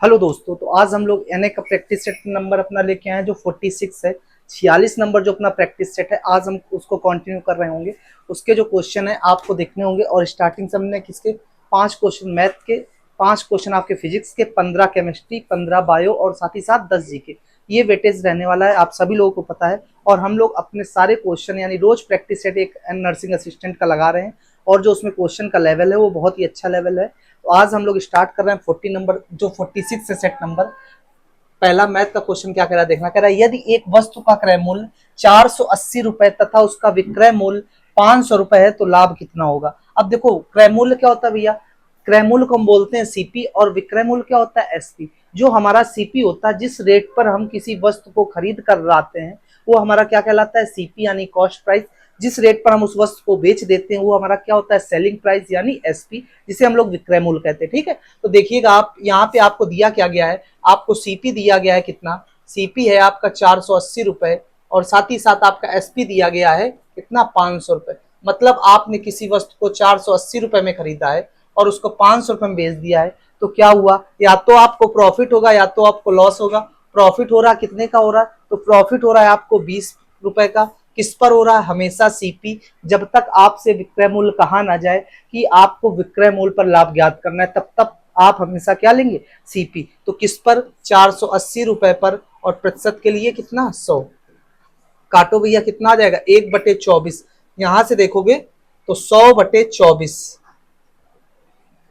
Hello दोस्तों, तो आज हम लोग एनए का प्रैक्टिस सेट नंबर अपना लेके आए हैं जो 46 है। 46 नंबर जो अपना प्रैक्टिस सेट है, आज हम उसको कंटिन्यू कर रहे होंगे। उसके जो क्वेश्चन है आपको देखने होंगे और स्टार्टिंग से हमने किसके 5 क्वेश्चन मैथ के, 5 क्वेश्चन आपके फिजिक्स के, 15 केमिस्ट्री, 15 बायो और साथ ही साथ 10 जीके। ये वेटेज रहने वाला है, आप सभी लोगों को पता है। और हम लोग अपने सारे क्वेश्चन यानी रोज प्रैक्टिस सेट एक नर्सिंग असिस्टेंट का लगा रहे हैं और जो उसमें क्वेश्चन का लेवल है वो बहुत ही अच्छा लेवल है। तो आज हम लोग स्टार्ट कर रहे हैं 40 नंबर जो 46 है सेट नंबर। पहला मैथ का क्वेश्चन क्या कह रहा है देखना। कह रहा है यदि एक वस्तु का क्रय मूल्य 480 रुपए तथा उसका विक्रय मूल्य 500 रुपए है तो लाभ कितना होगा। अब देखो क्रय मूल्य क्या होता है भैया, क्रय मूल्य को हम बोलते हैं सीपी और विक्रय मूल्य क्या होता है एसपी। जो हमारा सीपी होता है, जिस रेट पर हम किसी वस्तु को खरीद कर लाते हैं, वो हमारा क्या कहलाता है सीपी यानी कॉस्ट प्राइस। जिस रेट पर हम उस वस्तु को बेच देते हैं वो हमारा क्या होता है सेलिंग प्राइस यानी एसपी, जिसे हम लोग विक्रय मूल्य कहते हैं। ठीक है, तो देखिएगा आप यहाँ पे आपको दिया क्या गया है, आपको सीपी दिया गया है कितना, सीपी है आपका 480 रुपए और साथ ही साथ आपका एसपी दिया गया है कितना 500 रुपए। मतलब आपने किसी वस्तु को 480 रुपए में खरीदा है और उसको 500 रुपए में बेच दिया है, तो क्या हुआ, या तो आपको प्रॉफिट होगा या तो आपको लॉस होगा। प्रॉफिट हो रहा है कितने का हो रहा है, तो प्रॉफिट हो रहा है आपको 20 रुपए का। किस पर हो रहा है, हमेशा सीपी। जब तक आपसे विक्रय मूल्य कहा ना जाए कि आपको विक्रय मूल्य पर लाभ ज्ञात करना है, तब तक आप हमेशा क्या लेंगे सीपी। तो किस पर 480 रुपए पर, और प्रतिशत के लिए कितना 100। काटो भैया कितना आ जाएगा 1/24। यहां से देखोगे तो 100/24।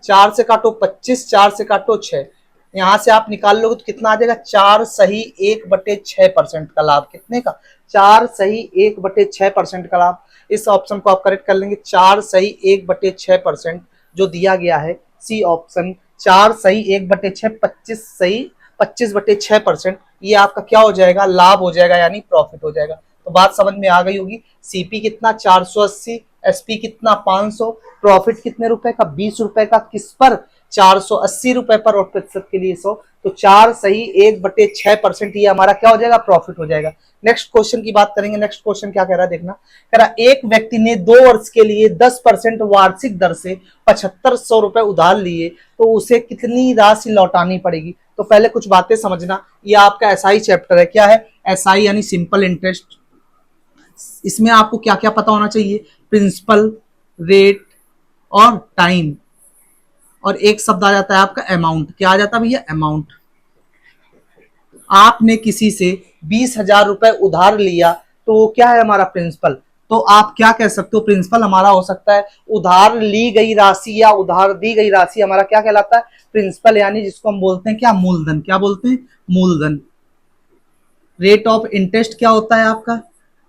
4 से काटो 25, 4 से काटो 6, यहां से आप निकाल लोगे तो कितना आ जाएगा 4 सही 1/6% का लाभ। कितने का, 4 सही 1/6% का लाभ। इस ऑप्शन को आप करेक्ट कर लेंगे, 4 सही 1/6% जो दिया गया है सी ऑप्शन। 4 सही 1/6, 25 सही 25/6%, ये आपका क्या हो जाएगा लाभ हो जाएगा यानी प्रॉफिट हो जाएगा। तो बात समझ में आ गई होगी। सीपी कितना 480, एसपी कितना 500, प्रॉफिट कितने रुपए का 20 रुपए का। किस पर 480 रुपए पर और प्रतिशत के लिए 100। तो 4 सही 1/6%, ये हमारा क्या हो जाएगा प्रॉफिट हो जाएगा। नेक्स्ट क्वेश्चन की बात करेंगे। नेक्स्ट क्वेश्चन क्या कह रहा है देखना। कह रहा एक व्यक्ति ने 2 वर्ष के लिए 10% वार्षिक दर से 7500 रुपए उधार लिए तो उसे कितनी राशि लौटानी पड़ेगी। तो पहले कुछ बातें समझना, ये आपका एसआई चैप्टर है। क्या है एसआई यानी सिंपल इंटरेस्ट। इसमें आपको क्या क्या पता होना चाहिए, प्रिंसिपल, रेट और टाइम, और एक शब्द आ जाता है आपका अमाउंट। क्या आ जाता है भैया अमाउंट। आपने किसी से 20,000 रुपए उधार लिया तो वो क्या है हमारा प्रिंसिपल। तो आप क्या कह सकते हो, प्रिंसिपल हमारा हो सकता है उधार ली गई राशि या उधार दी गई राशि, हमारा क्या कहलाता है प्रिंसिपल, यानी जिसको हम बोलते हैं क्या मूलधन। क्या बोलते हैं मूलधन। रेट ऑफ इंटरेस्ट क्या होता है आपका,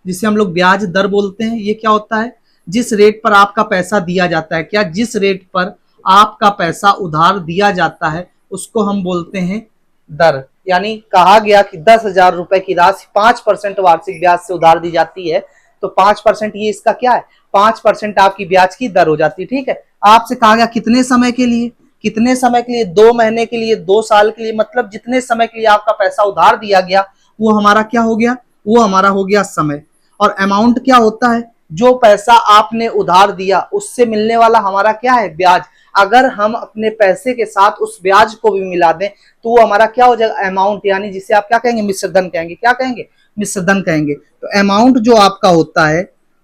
जिसे हम लोग ब्याज दर बोलते हैं। ये क्या होता है, जिस रेट पर आपका पैसा दिया जाता है, क्या जिस रेट पर आपका पैसा उधार दिया जाता है उसको हम बोलते हैं दर। यानी कहा गया कि 10,000 रुपए की राशि 5% वार्षिक ब्याज से उधार दी जाती है, तो 5% ये इसका क्या है 5% आपकी ब्याज की दर हो जाती है। ठीक है, आपसे कहा गया कितने समय के लिए, कितने समय के लिए 2 महीने के लिए, 2 साल के लिए, मतलब जितने समय के लिए आपका पैसा उधार दिया गया वो हमारा क्या हो गया, वो हमारा हो गया समय। और अमाउंट क्या होता है, जो पैसा आपने उधार दिया उससे मिलने वाला हमारा क्या है ब्याज। अगर हम अपने पैसे के साथ उस ब्याज को भी मिला दें तो वो हमारा क्या हो जाएगा अमाउंट, यानी जिसे आप क्या कहेंगे मिश्रधन कहेंगे। क्या कहेंगे मिश्रधन कहेंगे। तो अमाउंट जो आपका होता है,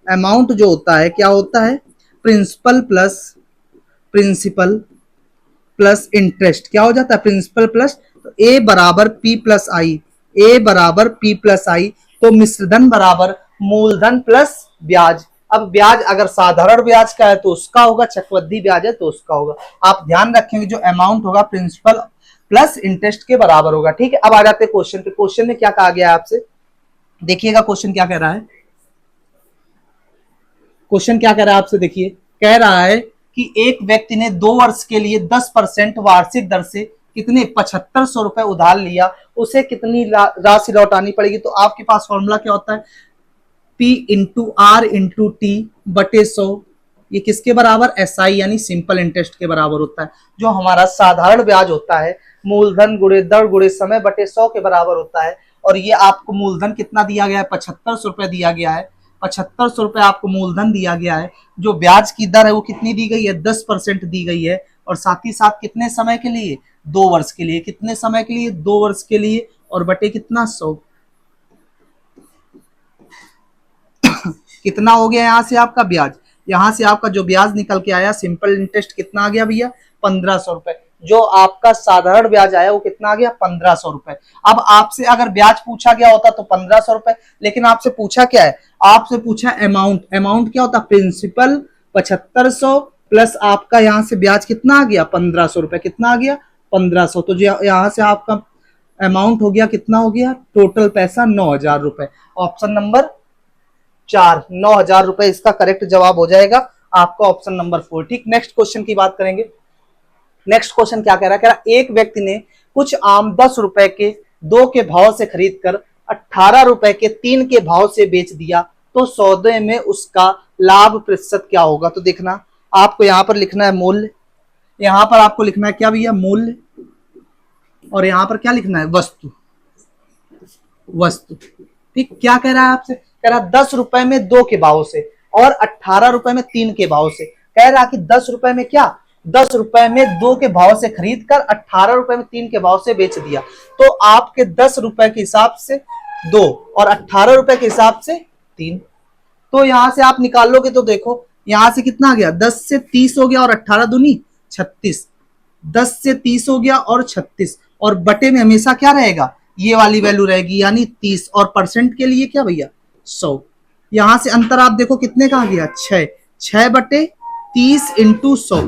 अमाउंट जो होता है क्या होता है प्रिंसिपल प्लस इंटरेस्ट। क्या हो जाता है प्रिंसिपल प्लस, तो ए बराबर पी प्लस आई, ए बराबर पी प्लस आई। तो मिश्रधन बराबर मूलधन प्लस ब्याज। अब ब्याज अगर साधारण ब्याज का है तो उसका होगा, चक्रवृद्धि ब्याज है तो उसका होगा। आप ध्यान रखेंगे जो अमाउंट होगा प्रिंसिपल प्लस इंटरेस्ट के बराबर होगा। ठीक है, अब आ जाते हैं क्वेश्चन पे। क्वेश्चन में क्या कहा गया है आपसे, देखिएगा क्वेश्चन क्या कह रहा है। क्वेश्चन क्या कह रहा है आपसे, देखिए कह रहा है कि एक व्यक्ति ने 2 वर्ष के लिए 10% वार्षिक दर से कितने 7500 रुपए उधार लिया, उसे कितनी राशि लौटानी पड़ेगी। तो आपके पास फॉर्मूला क्या होता है P into R into T बटे 100। ये किसके बराबर एसआई यानी सिंपल इंटरेस्ट के बराबर होता है। जो हमारा साधारण ब्याज होता है मूलधन गुणे दर गुणे समय बटे 100 के बराबर होता है। और ये आपको मूलधन कितना दिया गया है 7500 रुपए दिया गया है, 7500 रुपए आपको मूलधन दिया गया है। जो ब्याज की दर है वो कितनी दी गई है 10% दी गई है, और साथ ही साथ कितने समय के लिए 2 वर्ष के लिए। कितने समय के लिए? 2 वर्ष के लिए। और बटे कितना? 100। कितना हो गया यहाँ से आपका ब्याज? यहाँ से आपका जो ब्याज निकल के आया सिंपल इंटरेस्ट कितना आ गया भैया? 1500 रुपए। जो आपका साधारण ब्याज आया वो कितना आ गया? 1500 रुपए। अब आपसे अगर ब्याज पूछा गया होता तो 1500 रुपए, लेकिन आपसे पूछा क्या है? आपसे पूछा अमाउंट। अमाउंट क्या होता? प्रिंसिपल 7500 प्लस आपका यहाँ से ब्याज कितना आ गया? 1500 रुपए। कितना आ गया? 1500। तो जो यहाँ से आपका अमाउंट हो गया कितना हो गया? टोटल पैसा 9000 रुपए। ऑप्शन नंबर 4 9000 रुपए इसका करेक्ट जवाब हो जाएगा आपका ऑप्शन नंबर 4। ठीक, नेक्स्ट क्वेश्चन की बात करेंगे। नेक्स्ट क्वेश्चन क्या कह रहा है? कह रहा एक व्यक्ति ने कुछ आम 10 रुपए के 2 के भाव से खरीद कर 18 रुपए के 3 के भाव से बेच दिया, तो सौदे में उसका लाभ प्रतिशत क्या होगा? तो देखना, आपको यहां पर लिखना है मूल्य, यहां पर आपको लिखना है क्या भैया? मूल्य। और यहां पर क्या लिखना है? वस्तु। वस्तु। ठीक, क्या कह रहा है आपसे? कह रहा 10 रुपए में 2 के भाव से और 18 रुपए में 3 के भाव से। कह रहा कि 10 रुपए में क्या? 10 रुपए में 2 के भाव से खरीद कर 18 रुपए में 3 के भाव से बेच दिया, तो आपके 10 रुपए के हिसाब से 2 और 18 रुपए के हिसाब से 3। तो यहां से आप निकाल लोगे तो देखो यहां से कितना आ गया? 10 से 30 हो गया और 18 दूनी 36। 10 से 30 हो गया और 36, और बटे में हमेशा क्या रहेगा? ये वाली वैल्यू रहेगी यानी 30। और परसेंट के लिए क्या भैया? 100। यहां से अंतर आप देखो कितने का आ गया? 6। 6 बटे 30 इंटू 100।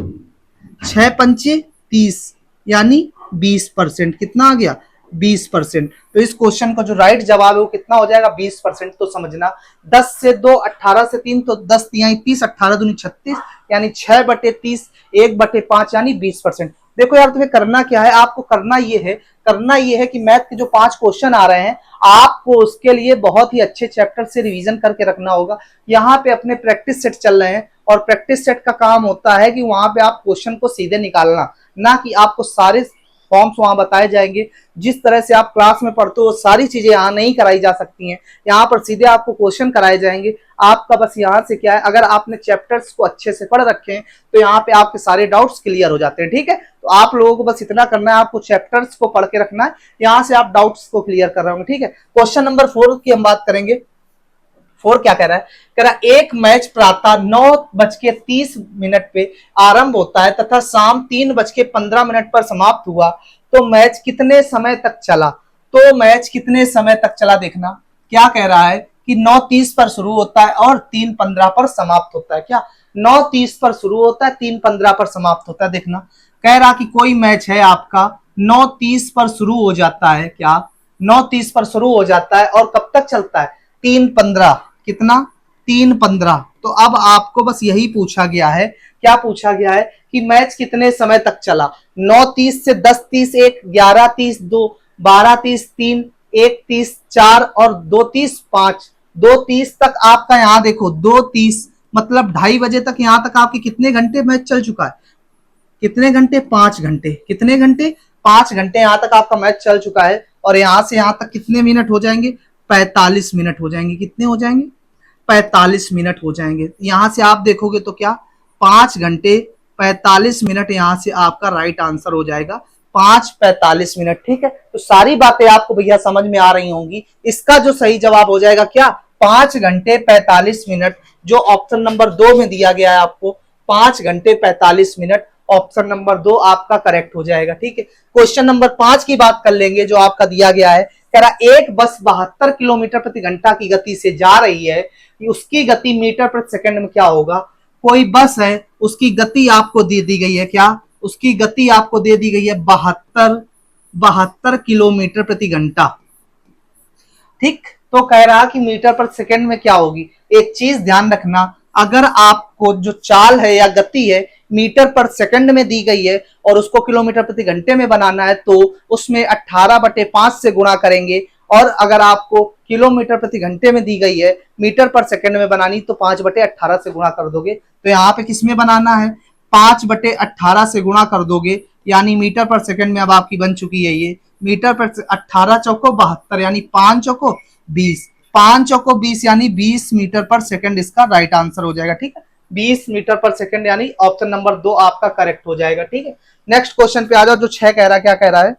6 पंचे 30 यानी 20%। कितना आ गया? 20%। तो इस क्वेश्चन का जो राइट जवाब है वो कितना हो जाएगा? 20%। तो समझना 10 से 2, 18 से 3, तो 10 तिहाई 30, 18 दूनी 36 यानी 6 बटे 30, 1 बटे 5 यानी 20%। देखो यार, तुम्हें करना क्या है? आपको करना ये है कि मैथ के जो 5 क्वेश्चन आ रहे हैं आपको उसके लिए बहुत ही अच्छे चैप्टर से रिवीजन करके रखना होगा। यहाँ पे अपने प्रैक्टिस सेट चल रहे हैं और प्रैक्टिस सेट का काम होता है कि वहां पे आप क्वेश्चन को सीधे निकालना, ना कि आपको सारे फॉर्म्स वहां बताए जाएंगे। जिस तरह से आप क्लास में पढ़ते हो वो सारी चीजें यहाँ नहीं कराई जा सकती हैं, यहाँ पर सीधे आपको क्वेश्चन कराए जाएंगे। आपका बस यहाँ से क्या है, अगर आपने चैप्टर्स को अच्छे से पढ़ रखे हैं तो यहाँ पे आपके सारे डाउट्स क्लियर हो जाते हैं। ठीक है, तो आप लोगों को बस इतना करना है, आपको चैप्टर्स को पढ़ के रखना है, यहाँ से आप डाउट्स को क्लियर कर रहे होंगे। ठीक है, क्वेश्चन नंबर 4 की हम बात करेंगे। 4 क्या कह रहा है? कह रहा एक मैच प्रातः 9:30 पे आरंभ होता है तथा शाम 3:15 पर समाप्त हुआ, तो मैच कितने समय तक चला? तो मैच कितने समय तक चला देखना। क्या कह रहा है कि 9:30 पर शुरू होता है और 3:15 पर समाप्त होता है। क्या? 9:30 पर शुरू होता है, 3:15 पर समाप्त होता है। देखना, कह रहा कि कोई मैच है आपका 9:30 पर शुरू हो जाता है। क्या? 9:30 पर शुरू हो जाता है और कब तक चलता है? 3:15। कितना? 3:15। तो अब आपको बस यही पूछा गया है। क्या पूछा गया है? कि मैच कितने समय तक चला। 9:30 से 10:30 1, 11:30 2, 12:30 3, 1:30 4 और 2:30 5। 2:30 तक आपका यहाँ देखो 2:30 मतलब 2:30 बजे तक यहाँ तक आपके कितने घंटे मैच चल चुका है? कितने घंटे? 5 घंटे। कितने घंटे? 5 घंटे यहाँ तक आपका मैच चल चुका है। और यहाँ से यहाँ तक कितने मिनट हो जाएंगे? 45 मिनट हो जाएंगे। कितने हो जाएंगे? 45 मिनट हो जाएंगे। यहां से आप देखोगे तो क्या 5 घंटे 45 मिनट यहाँ से आपका राइट आंसर हो जाएगा 5:45 मिनट। ठीक है, तो सारी बातें आपको भैया समझ में आ रही होंगी। इसका जो सही जवाब हो जाएगा क्या? 5 घंटे 45 मिनट, जो ऑप्शन नंबर 2 में दिया गया है आपको। 5 घंटे 45 मिनट, ऑप्शन नंबर 2 आपका करेक्ट हो जाएगा। ठीक है, क्वेश्चन नंबर 5 की बात कर लेंगे जो आपका दिया गया है। कह रहा एक बस 72 किलोमीटर प्रति घंटा की गति से जा रही है, उसकी गति मीटर प्रति सेकंड में क्या होगा? कोई बस है, उसकी गति आपको दे दी गई है। क्या? उसकी गति आपको दे दी गई है 72 किलोमीटर प्रति घंटा। ठीक, तो कह रहा कि मीटर प्रति सेकंड में क्या होगी? एक चीज ध्यान रखना, अगर आपको जो चाल है या गति है मीटर पर सेकंड में दी गई है और उसको किलोमीटर प्रति घंटे में बनाना है तो उसमें 18/5 से गुणा करेंगे, और अगर आपको किलोमीटर प्रति घंटे में दी गई है मीटर पर सेकंड में बनानी तो 5/18 से गुणा कर दोगे। तो यहाँ पे किसमें बनाना है? 5/18 से गुणा कर दोगे, यानी मीटर पर सेकंड में अब आपकी बन चुकी है ये मीटर पर 18 चौको 72 यानी 5 चौको 20, 5 चौको 20 यानी 20 मीटर पर सेकंड इसका राइट आंसर हो जाएगा। ठीक है, 20 मीटर पर सेकंड, यानी ऑप्शन नंबर 2 आपका करेक्ट हो जाएगा। ठीक है, नेक्स्ट क्वेश्चन पे आ जाओ जो 6 कह रहा है। क्या कह रहा है?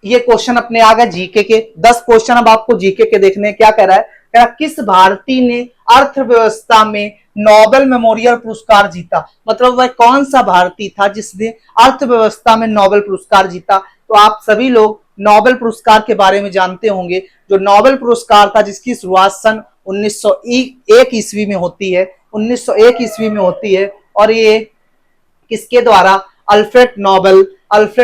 ये क्वेश्चन अपने आ गए जीके के। 10 क्वेश्चन अब आपको जीके के देखने। क्या कह रहा है? कह रहा किस भारतीय ने अर्थव्यवस्था में नोबेल मेमोरियल पुरस्कार जीता? मतलब वह कौन सा भारतीय था जिसने अर्थव्यवस्था में नोबेल पुरस्कार जीता? तो आप सभी लोग नोबेल पुरस्कार के बारे में जानते होंगे। जो नोबेल पुरस्कार था जिसकी शुरुआत सन 1901 ईस्वी में होती है, 1901 ईस्वी में होती है, और ये किसके द्वारा? अल्फ्रेड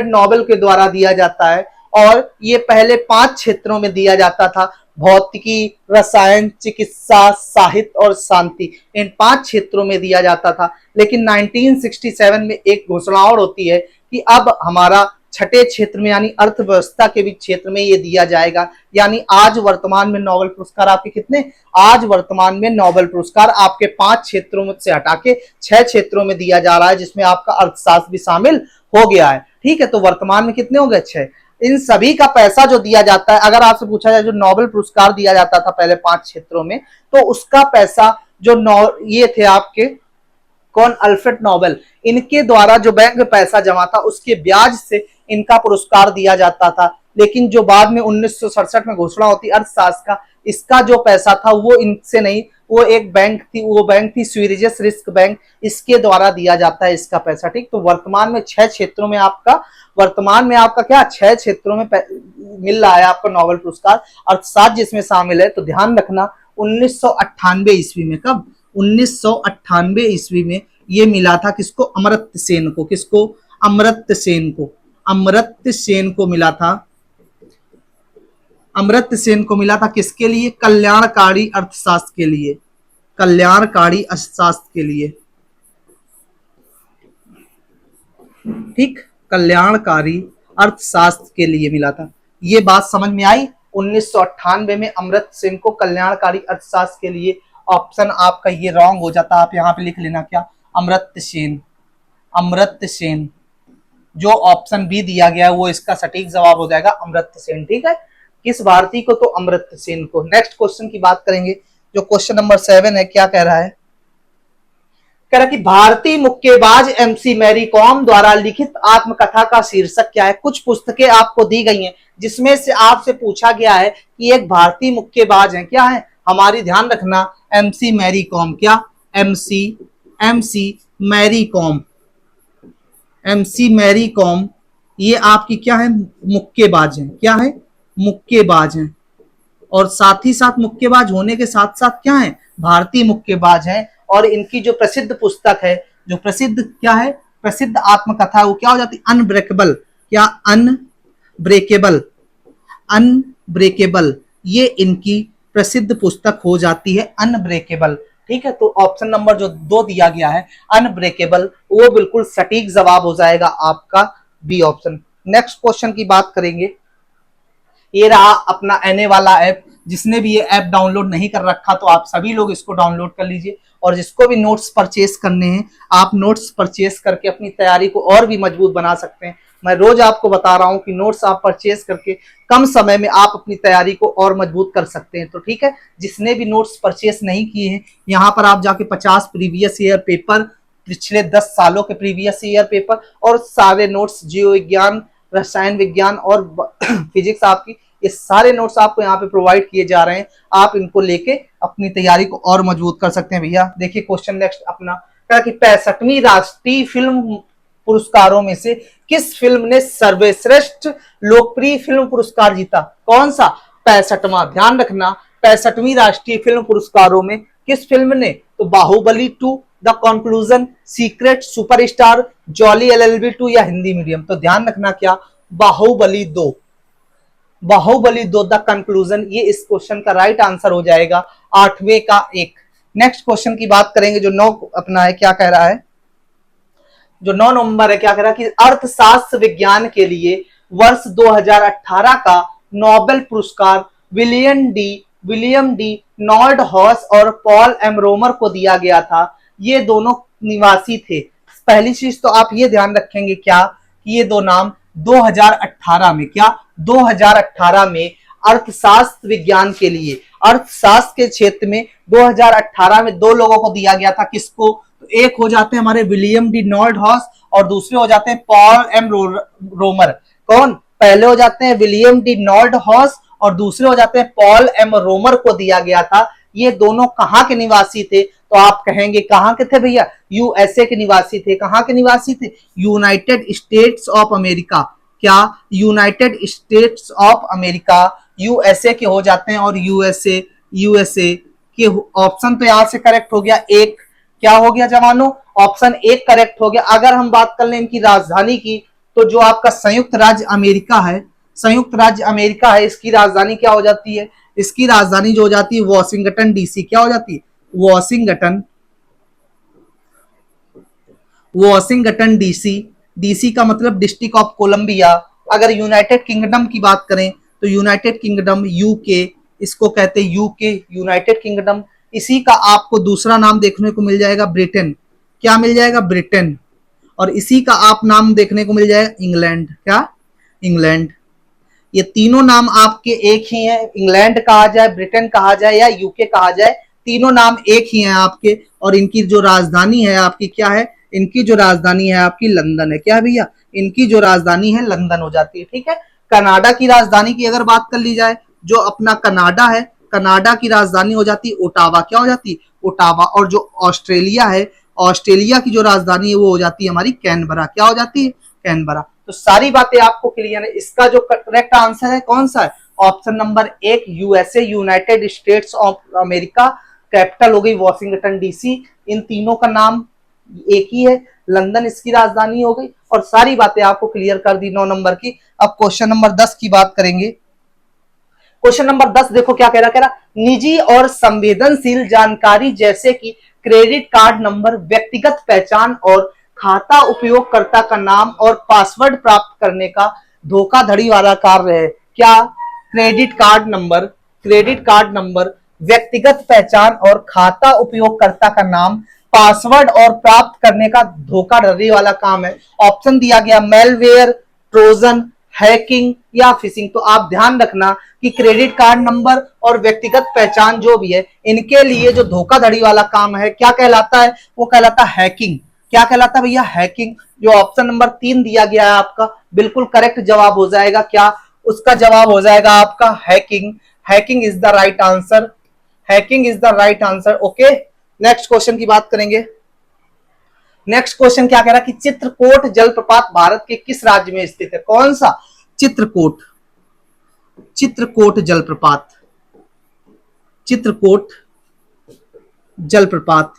नोबेल के द्वारा दिया जाता है। और ये पहले 5 क्षेत्रों में दिया जाता था: भौतिकी, रसायन, चिकित्सा, साहित्य और शांति। इन 5 क्षेत्रों में दिया जाता था। लेकिन 1967 में एक घोषणा और होती है कि अब हमारा छठे क्षेत्र में यानी अर्थव्यवस्था के भी क्षेत्र में ये दिया जाएगा। यानी आज वर्तमान में नोबेल पुरस्कार आपके कितने? आज वर्तमान में नोबेल पुरस्कार आपके 5 क्षेत्रों में से हटा के 6 क्षेत्रों में दिया जा रहा है, जिसमें आपका अर्थशास्त्र भी शामिल हो गया है। ठीक है, तो वर्तमान में कितने हो गए? 6। इन सभी का पैसा जो दिया जाता है, अगर आपसे पूछा जाए जो नोबेल पुरस्कार दिया जाता था पहले 5 क्षेत्रों में, तो उसका पैसा जो ये थे आपके कौन? Alfred Nobel. इनके द्वारा जो बैंक में पैसा जमा था उसके ब्याज से इनका पुरस्कार दिया जाता था। लेकिन जो बाद में 1967 में घोषणा होती अर्थशास्त्र का, इसका जो पैसा था वो इनसे नहीं, वो एक बैंक थी, वो बैंक थी स्वीडिश रिस्क बैंक, इसके द्वारा दिया जाता है इसका पैसा। ठीक, तो वर्तमान में 6 क्षेत्रों में आपका क्या 6 क्षेत्रों में मिल रहा है आपका नोबेल पुरस्कार, अर्थशास्त्र जिसमें शामिल है। तो ध्यान रखना 1998 ईस्वी में, कब? 1998 ईस्वी में ये मिला था किसको? अमर्त्य सेन को। किसको? अमर्त्य सेन को। अमर्त्य सेन को मिला था। अमर्त्य सेन को मिला था किसके लिए? कल्याणकारी अर्थशास्त्र के लिए। कल्याणकारी अर्थशास्त्र के लिए। ठीक, कल्याणकारी अर्थशास्त्र के लिए मिला था। ये बात समझ में आई? 1998 में अमर्त्य सेन को कल्याणकारी अर्थशास्त्र के लिए। ऑप्शन आपका ये रॉन्ग हो जाता, आप यहाँ पे लिख लेना क्या? अमर्त्य सेन। अमर्त्य सेन, जो ऑप्शन बी दिया गया है वो इसका सटीक जवाब हो जाएगा, अमर्त्य सेन। ठीक है, किस भारतीय को? तो अमर्त्य सेन को। नेक्स्ट क्वेश्चन की बात करेंगे जो क्वेश्चन नंबर 7 है। क्या कह रहा है? कह रहा कि भारतीय मुक्केबाज एमसी मैरी कॉम द्वारा लिखित आत्मकथा का शीर्षक क्या है? कुछ पुस्तकें आपको दी गई हैं जिसमें से आपसे पूछा गया है कि एक भारतीय मुक्केबाज है, क्या है? हमारी ध्यान रखना, एमसी मैरी कॉम। क्या? एमसी मैरी कॉम। एमसी मैरी कॉम ये आपकी क्या है? मुक्केबाज है। क्या है? मुक्केबाज है। और साथ ही साथ मुक्केबाज होने के साथ साथ क्या है? भारतीय मुक्केबाज है। और इनकी जो प्रसिद्ध पुस्तक है, जो प्रसिद्ध क्या है? प्रसिद्ध आत्मकथा, वो क्या हो जाती? अनब्रेकेबल। क्या? अनब्रेकेबल। अनब्रेकेबल ये इनकी प्रसिद्ध पुस्तक हो जाती है, अनब्रेकेबल। ठीक है, तो ऑप्शन नंबर जो 2 दिया गया है अनब्रेकेबल, वो बिल्कुल सटीक जवाब हो जाएगा आपका बी ऑप्शन। नेक्स्ट क्वेश्चन की बात करेंगे। ये रहा अपना एनए वाला ऐप। जिसने भी ये ऐप डाउनलोड नहीं कर रखा तो आप सभी लोग इसको डाउनलोड कर लीजिए। और जिसको भी नोट्स परचेस करने हैं, आप नोट्स परचेस करके अपनी तैयारी को और भी मजबूत बना सकते हैं। मैं रोज आपको बता रहा हूं कि नोट्स आप परचेस करके कम समय में आप अपनी तैयारी को और मजबूत कर सकते हैं। तो ठीक है, जिसने भी नोट्स परचेस नहीं किए हैं, यहाँ पर आप जाके 50 प्रीवियस ईयर पेपर, पिछले 10 सालों के प्रीवियस ईयर पेपर और सारे नोट्स, जीव विज्ञान, रसायन विज्ञान और फिजिक्स, आपकी ये सारे नोट्स आपको यहाँ पे प्रोवाइड किए जा रहे हैं। आप इनको लेके अपनी तैयारी को और मजबूत कर सकते हैं। भैया देखिए क्वेश्चन नेक्स्ट अपना, क्या कि 65वीं राष्ट्रीय फिल्म पुरस्कारों में से किस फिल्म ने सर्वश्रेष्ठ लोकप्रिय फिल्म पुरस्कार जीता? कौन सा? 65वां। ध्यान रखना, 65वीं राष्ट्रीय फिल्म पुरस्कारों में किस फिल्म ने? तो Baahubali 2, the conclusion, secret, superstar, Jolly LLB 2 या हिंदी मीडियम। तो ध्यान रखना क्या? बाहुबली 2। बाहुबली 2 द कंक्लूजन, ये इस क्वेश्चन का राइट आंसर हो जाएगा, 8वें का 1। नेक्स्ट क्वेश्चन की बात करेंगे जो 9 अपना है। क्या कह रहा है? जो 9 नंबर है, क्या कह रहा है कि अर्थशास्त्र विज्ञान के लिए वर्ष 2018 का नोबेल पुरस्कार विलियम डी नॉर्डहॉस और पॉल एम रोमर को दिया गया था। ये दोनों निवासी थे। पहली चीज तो आप ये ध्यान रखेंगे क्या कि ये दो नाम 2018 में, क्या 2018 में अर्थशास्त्र विज्ञान के लिए, अर्थशास्त्र के क्षेत्र में 2018 में 2 लोगों को दिया गया था। किसको? तो एक हो जाते हैं हमारे विलियम डी नॉल्डहॉस और दूसरे हो जाते हैं पॉल एम रोमर। कौन? पहले हो जाते हैं विलियम डी नॉल्डहॉस और दूसरे हो जाते हैं पॉल एम रोमर को दिया गया था। ये दोनों कहाँ के निवासी थे? तो आप कहेंगे कहाँ के थे भैया? यूएसए के निवासी थे। कहाँ के निवासी थे? United States of America. क्या? United States of America, USA के हो जाते हैं। और यूएसए के ऑप्शन तो यहां से करेक्ट हो गया एक। क्या हो गया जवानों? ऑप्शन एक करेक्ट हो गया। अगर हम बात कर लें इनकी राजधानी की, तो जो आपका संयुक्त राज्य अमेरिका है, संयुक्त राज्य अमेरिका है, इसकी राजधानी क्या हो जाती है? इसकी राजधानी जो हो जाती है वॉशिंगटन डीसी। क्या हो जाती है? Washington DC. डीसी का मतलब डिस्ट्रिक्ट ऑफ कोलंबिया। अगर यूनाइटेड किंगडम की बात करें तो यूनाइटेड किंगडम यूके, इसको कहते हैं यूके, यूनाइटेड किंगडम। इसी का आपको दूसरा नाम देखने को मिल जाएगा ब्रिटेन। क्या मिल जाएगा? ब्रिटेन। और इसी का आप नाम देखने को मिल जाएगा इंग्लैंड। क्या? इंग्लैंड। ये तीनों नाम आपके एक ही हैं। इंग्लैंड कहा जाए, ब्रिटेन कहा जाए या यूके कहा जाए, तीनों नाम एक ही हैं आपके। और इनकी जो राजधानी है आपकी क्या है? इनकी जो राजधानी है आपकी लंदन है। क्या भैया? इनकी जो राजधानी है लंदन हो जाती है। ठीक है। कनाडा की राजधानी की अगर बात कर ली जाए, जो अपना कनाडा है, कनाडा की राजधानी हो जाती है ओटावा। क्या हो जाती है? ओटावा। और जो ऑस्ट्रेलिया है, ऑस्ट्रेलिया की जो राजधानी है वो हो जाती है हमारी कैनबरा। क्या हो जाती है? कैनबरा। तो सारी बातें आपको क्लियर है। इसका जो करेक्ट आंसर है कौन सा है? ऑप्शन नंबर एक, USA, United States of America. Capital हो गई वॉशिंगटन डीसी। इन तीनों का नाम एक ही है, लंदन इसकी राजधानी हो गई। और सारी बातें आपको क्लियर कर दी 9 नंबर की। अब क्वेश्चन नंबर 10 की बात करेंगे। क्वेश्चन नंबर 10 देखो क्या कह रहा। कह रहा निजी और संवेदनशील जानकारी जैसे कि क्रेडिट कार्ड नंबर, व्यक्तिगत पहचान और खाता उपयोगकर्ता का नाम और पासवर्ड प्राप्त करने का धोखाधड़ी वाला कार्य है। क्या? क्रेडिट कार्ड नंबर, व्यक्तिगत पहचान और खाता उपयोगकर्ता का नाम, पासवर्ड और प्राप्त करने का धोखाधड़ी वाला काम है। ऑप्शन दिया गया मेलवेयर, ट्रोजन, हैकिंग या फिशिंग। तो आप ध्यान रखना कि क्रेडिट कार्ड नंबर और व्यक्तिगत पहचान जो भी है, इनके लिए जो धोखाधड़ी वाला काम है क्या कहलाता है? वो कहलाता है हैकिंग। क्या कहलाता है भैया? हैकिंग। जो ऑप्शन नंबर 3 दिया गया है आपका, बिल्कुल करेक्ट जवाब हो जाएगा। क्या? उसका जवाब हो जाएगा आपका hacking. Hacking is the right answer. Hacking is the right answer. Okay, next question की बात करेंगे। नेक्स्ट क्वेश्चन क्या कह रहा है कि चित्रकूट जलप्रपात भारत के किस राज्य में स्थित है? कौन सा? चित्रकूट जलप्रपात। चित्रकूट जलप्रपात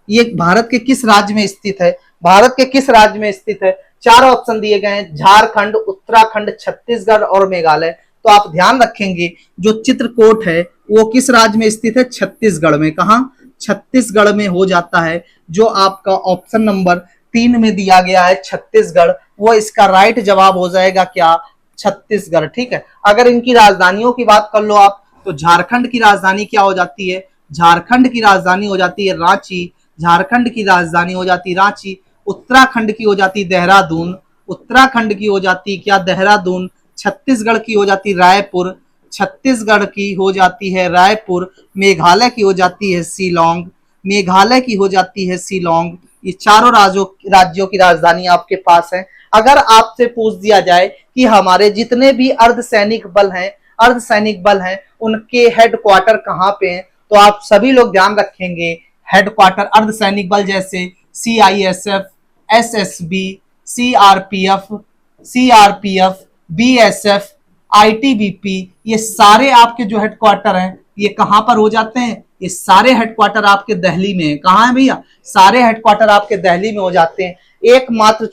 ये भारत के किस राज्य में स्थित है? भारत के किस राज्य में स्थित है? 4 ऑप्शन दिए गए हैं, झारखंड, उत्तराखंड, छत्तीसगढ़ और मेघालय। तो आप ध्यान रखेंगे जो चित्रकूट है वो किस राज्य में स्थित है? छत्तीसगढ़ में। कहा? छत्तीसगढ़ में हो जाता है। जो आपका ऑप्शन नंबर 3 में दिया गया है छत्तीसगढ़, वो इसका राइट जवाब हो जाएगा। क्या? छत्तीसगढ़। ठीक है। अगर इनकी राजधानियों की बात कर लो आप, तो झारखंड की राजधानी क्या हो जाती है? झारखंड की राजधानी हो जाती है रांची। झारखंड की राजधानी हो जाती है रांची। उत्तराखंड की हो जाती देहरादून। उत्तराखंड की हो जाती क्या? देहरादून। छत्तीसगढ़ की हो जाती रायपुर। छत्तीसगढ़ की हो जाती है रायपुर। मेघालय की हो जाती है शिलोंग। मेघालय की हो जाती है शिलोंग। ये चारों राज्यों की राजधानी आपके पास है। अगर आपसे पूछ दिया जाए कि हमारे जितने भी अर्धसैनिक बल हैं उनके हेडक्वार्टर कहाँ पे हैं, तो आप सभी लोग ध्यान रखेंगे हेडक्वार्टर अर्धसैनिक बल जैसे CISF, SSB, CRPF, BSF, ITBP, ये सारे आपके जो हेडक्वार्टर हैं ये कहां पर हो जाते हैं? ये सारे हेडक्वार्टर आपके दिल्ली में है। कहां है भैया? सारे हेडक्वार्टर आपके दिल्ली में हो जाते हैं। एकमात्र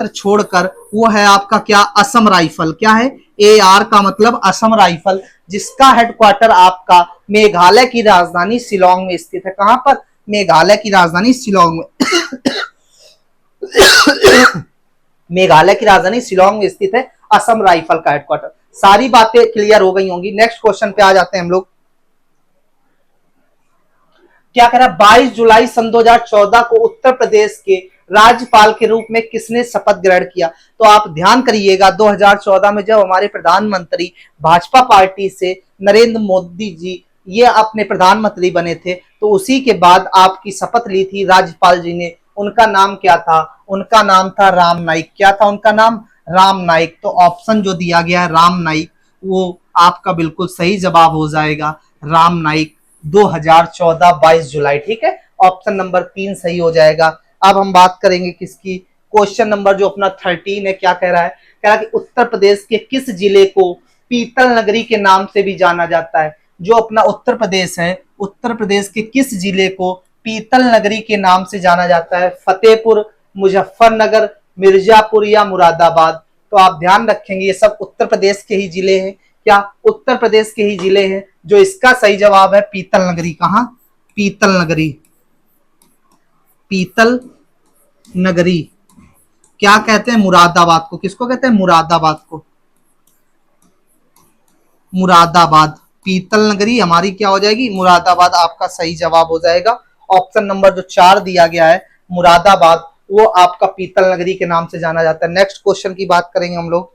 छोड़कर वो है आपका क्या? असम राइफल। क्या है? AR का मतलब असम राइफल, जिसका हेडक्वार्टर आपका मेघालय की राजधानी शिलोंग में स्थित है। कहां पर? मेघालय की राजधानी शिलोंग में। मेघालय की राजधानी शिलोंग में स्थित है असम राइफल का हेडक्वार्टर। सारी बातें क्लियर हो गई होंगी। नेक्स्ट क्वेश्चन पे आ जाते हैं हम लोग। क्या कह रहा है? 22 जुलाई सन 2014 को उत्तर प्रदेश के राज्यपाल के रूप में किसने शपथ ग्रहण किया? तो आप ध्यान करिएगा 2014 में जब हमारे प्रधानमंत्री भाजपा पार्टी से नरेंद्र मोदी जी ये अपने प्रधानमंत्री बने थे, तो उसी के बाद आपकी शपथ ली थी राज्यपाल जी ने। उनका नाम क्या था? उनका नाम था राम नाईक। क्या था उनका नाम? राम नाईक। तो ऑप्शन जो दिया गया है राम नाईक, वो आपका बिल्कुल सही जवाब हो जाएगा, राम नाईक। 2014 22 जुलाई, ठीक है, ऑप्शन नंबर 3 सही हो जाएगा। अब हम बात करेंगे किसकी? क्वेश्चन नंबर जो अपना 13 है, क्या कह रहा है? कह रहा है कि उत्तर प्रदेश के किस जिले को पीतल नगरी के नाम से भी जाना जाता है? जो अपना उत्तर प्रदेश है, उत्तर प्रदेश के किस जिले को पीतल नगरी के नाम से जाना जाता है? फतेहपुर, मुजफ्फरनगर, मिर्जापुर या मुरादाबाद? तो आप ध्यान रखेंगे ये सब उत्तर प्रदेश के ही जिले हैं। क्या उत्तर प्रदेश के ही जिले हैं? जो इसका सही जवाब है पीतल नगरी। कहां? पीतल नगरी। पीतल नगरी क्या कहते हैं? मुरादाबाद को। किसको कहते हैं? मुरादाबाद को। मुरादाबाद, पीतल नगरी हमारी क्या हो जाएगी? मुरादाबाद आपका सही जवाब हो जाएगा। ऑप्शन नंबर जो 4 दिया गया है मुरादाबाद, वो आपका पीतल नगरी के नाम से जाना जाता है। नेक्स्ट क्वेश्चन की बात करेंगे हम लोग।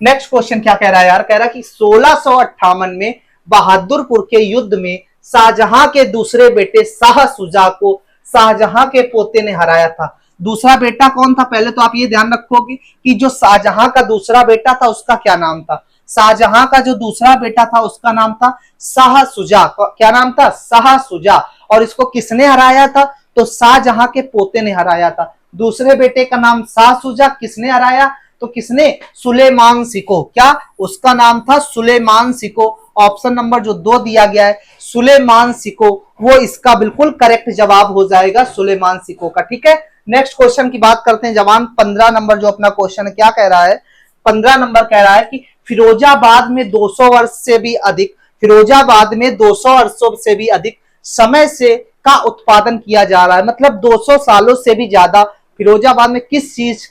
नेक्स्ट क्वेश्चन क्या कह रहा है यार? कह रहा है कि 1658 में बहादुरपुर के युद्ध में शाहजहां के दूसरे बेटे शाह सुजा को शाहजहां के पोते ने हराया था। दूसरा बेटा कौन था? पहले तो आप ये ध्यान रखोगे कि जो शाहजहां का दूसरा बेटा था उसका क्या नाम था? शाहजहां का जो दूसरा बेटा था उसका नाम था शाह सुजा। क्या नाम था? शाह सुजा। और इसको किसने हराया था? तो शाहजहां के पोते ने हराया था। दूसरे बेटे का नाम शाह सुजा, किसने हराया? तो किसने? सुलेमान सिको। क्या? उसका नाम था सुलेमान सिको। ऑप्शन नंबर जो 2 दिया गया है सुलेमान सिको, वो इसका बिल्कुल करेक्ट जवाब हो जाएगा, सुलेमान सिको का। ठीक है, नेक्स्ट क्वेश्चन की बात करते हैं जवान। 15 नंबर जो अपना क्वेश्चन है क्या कह रहा है? 15 नंबर कह रहा है कि फिरोजाबाद में 200 वर्ष से भी अधिक, फिरोजाबाद में 200 वर्षों से भी अधिक समय से का उत्पादन किया जा रहा है। मतलब 200 सालों से भी ज्यादा फिरोजाबाद में किस चीज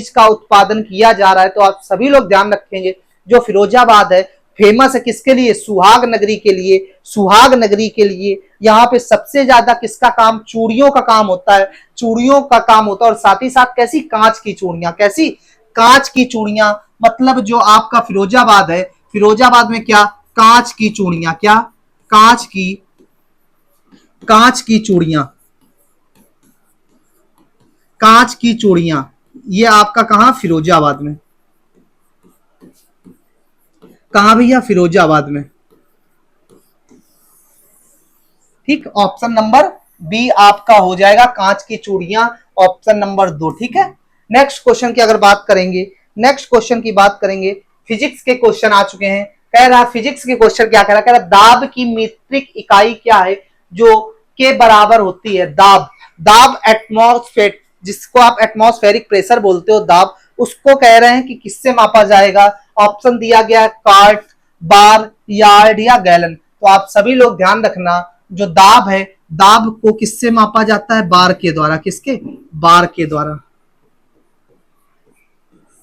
का उत्पादन किया जा रहा है? तो आप सभी लोग ध्यान रखेंगे जो फिरोजाबाद है फेमस है किसके लिए? सुहाग नगरी के लिए। सुहाग नगरी के लिए यहाँ पे सबसे ज्यादा किसका काम? चूड़ियों का काम होता है। चूड़ियों का काम होता है और साथ ही साथ कैसी? कांच की चूड़ियां। कैसी? कांच की चूड़ियां। मतलब जो आपका फिरोजाबाद है, फिरोजाबाद में क्या? कांच की चूड़ियां। क्या? कांच की चूड़ियां। कांच की चूड़ियां, ये आपका कहां? फिरोजाबाद में। कहां भैया? फिरोजाबाद में। ठीक, ऑप्शन नंबर बी आपका हो जाएगा, कांच की चूड़ियां, ऑप्शन नंबर 2। ठीक है, नेक्स्ट क्वेश्चन की अगर बात करेंगे, नेक्स्ट क्वेश्चन की बात करेंगे, फिजिक्स के क्वेश्चन आ चुके हैं। कह रहा फिजिक्स के क्वेश्चन क्या कह रहा? कह रहा दाब की मीट्रिक इकाई क्या है जो के बराबर होती है? दाब, दाब एटमॉस्फेयर, जिसको आप एटमॉस्फेरिक प्रेशर बोलते हो, दाब, उसको कह रहे हैं कि किससे मापा जाएगा? ऑप्शन दिया गया है कार्ट, बार, यार्ड या गैलन। तो आप सभी लोग ध्यान रखना, जो दाब है, दाब को किससे मापा जाता है? बार के द्वारा। किसके? बार के द्वारा।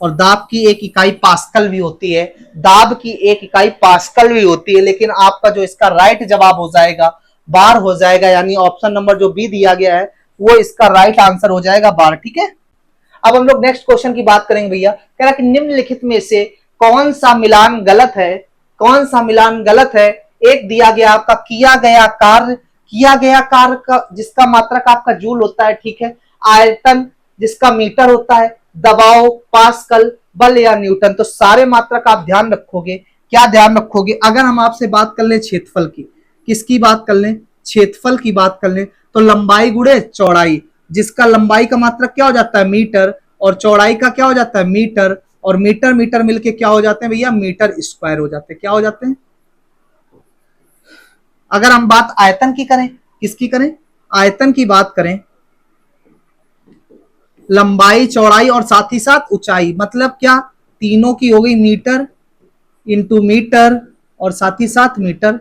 और दाब की एक इकाई पास्कल भी होती है, दाब की एक इकाई पास्कल भी होती है, लेकिन आपका जो इसका राइट जवाब हो जाएगा बार हो जाएगा, यानी ऑप्शन नंबर जो बी दिया गया है वो इसका राइट आंसर हो जाएगा, बार। ठीक है, अब हम लोग नेक्स्ट क्वेश्चन की बात करेंगे भैया। कह रहा कि निम्नलिखित में से कौन सा मिलान गलत है? कौन सा मिलान गलत है? एक दिया गया आपका किया गया कार्य का जिसका मात्रक आपका जूल होता है, ठीक है, आयतन जिसका मीटर होता है, दबाव पास्कल, बल या न्यूटन। तो सारे मात्रक आप ध्यान रखोगे। क्या ध्यान रखोगे? अगर हम आपसे बात कर ले क्षेत्रफल की, किसकी बात कर ले? क्षेत्रफल की बात कर ले, तो लंबाई गुणे चौड़ाई, जिसका लंबाई का मात्रक क्या हो जाता है? मीटर, और चौड़ाई का क्या हो जाता है? मीटर, और मीटर मीटर मिलके क्या हो जाते हैं भैया? मीटर स्क्वायर हो जाते हैं। क्या हो जाते हैं? अगर हम बात आयतन की करें, किसकी करें? आयतन की बात करें, लंबाई, चौड़ाई और साथ ही साथ ऊंचाई, मतलब क्या? तीनों की हो गई, मीटर इंटू मीटर और साथ ही साथ मीटर,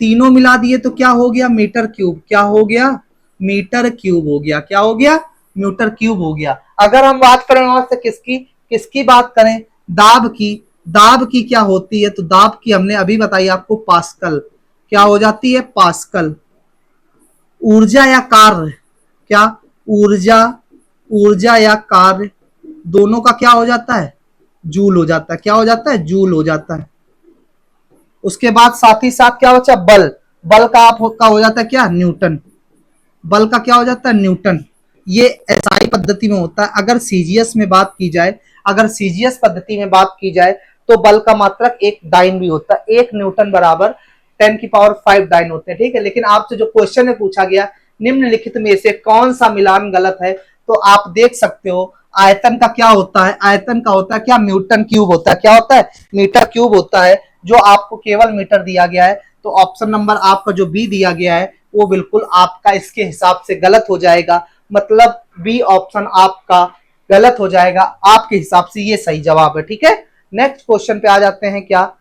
तीनों मिला दिए तो क्या हो गया? Meter cube. क्या हो गया? मीटर क्यूब हो गया। क्या हो गया? मीटर क्यूब हो गया। अगर हम बात करें वहां से किसकी, किसकी बात करें? दाब की। दाब की क्या होती है? तो दाब की हमने अभी बताई आपको, पास्कल। क्या हो जाती है? पास्कल। ऊर्जा या कार्य, क्या? ऊर्जा, ऊर्जा या कार्य दोनों का क्या हो जाता है, जूल हो जाता है। क्या हो जाता है, जूल हो जाता है। उसके बाद साथ ही साथ क्या बचा, बल, बल का आपका हो जाता है क्या, न्यूटन, बल का क्या हो जाता है, न्यूटन। ये एसआई पद्धति में होता है। अगर सीजीएस में बात की जाए, अगर सीजीएस पद्धति में बात की जाए तो बल का मात्रक एक डाइन भी होता है, एक न्यूटन बराबर 10⁵ डाइन होते हैं, ठीक है। लेकिन आपसे जो क्वेश्चन में पूछा गया निम्नलिखित में से कौन सा मिलान गलत है, तो आप देख सकते हो आयतन का क्या होता है, आयतन का होता है क्या, न्यूटन क्यूब होता है। क्या होता है, मीटर क्यूब होता है, जो आपको केवल मीटर दिया गया है। तो ऑप्शन नंबर आपका जो बी दिया गया है वो बिल्कुल आपका इसके हिसाब से गलत हो जाएगा, मतलब बी ऑप्शन आपका गलत हो जाएगा, आपके हिसाब से ये सही जवाब है, ठीक है। नेक्स्ट क्वेश्चन पे आ जाते हैं, क्या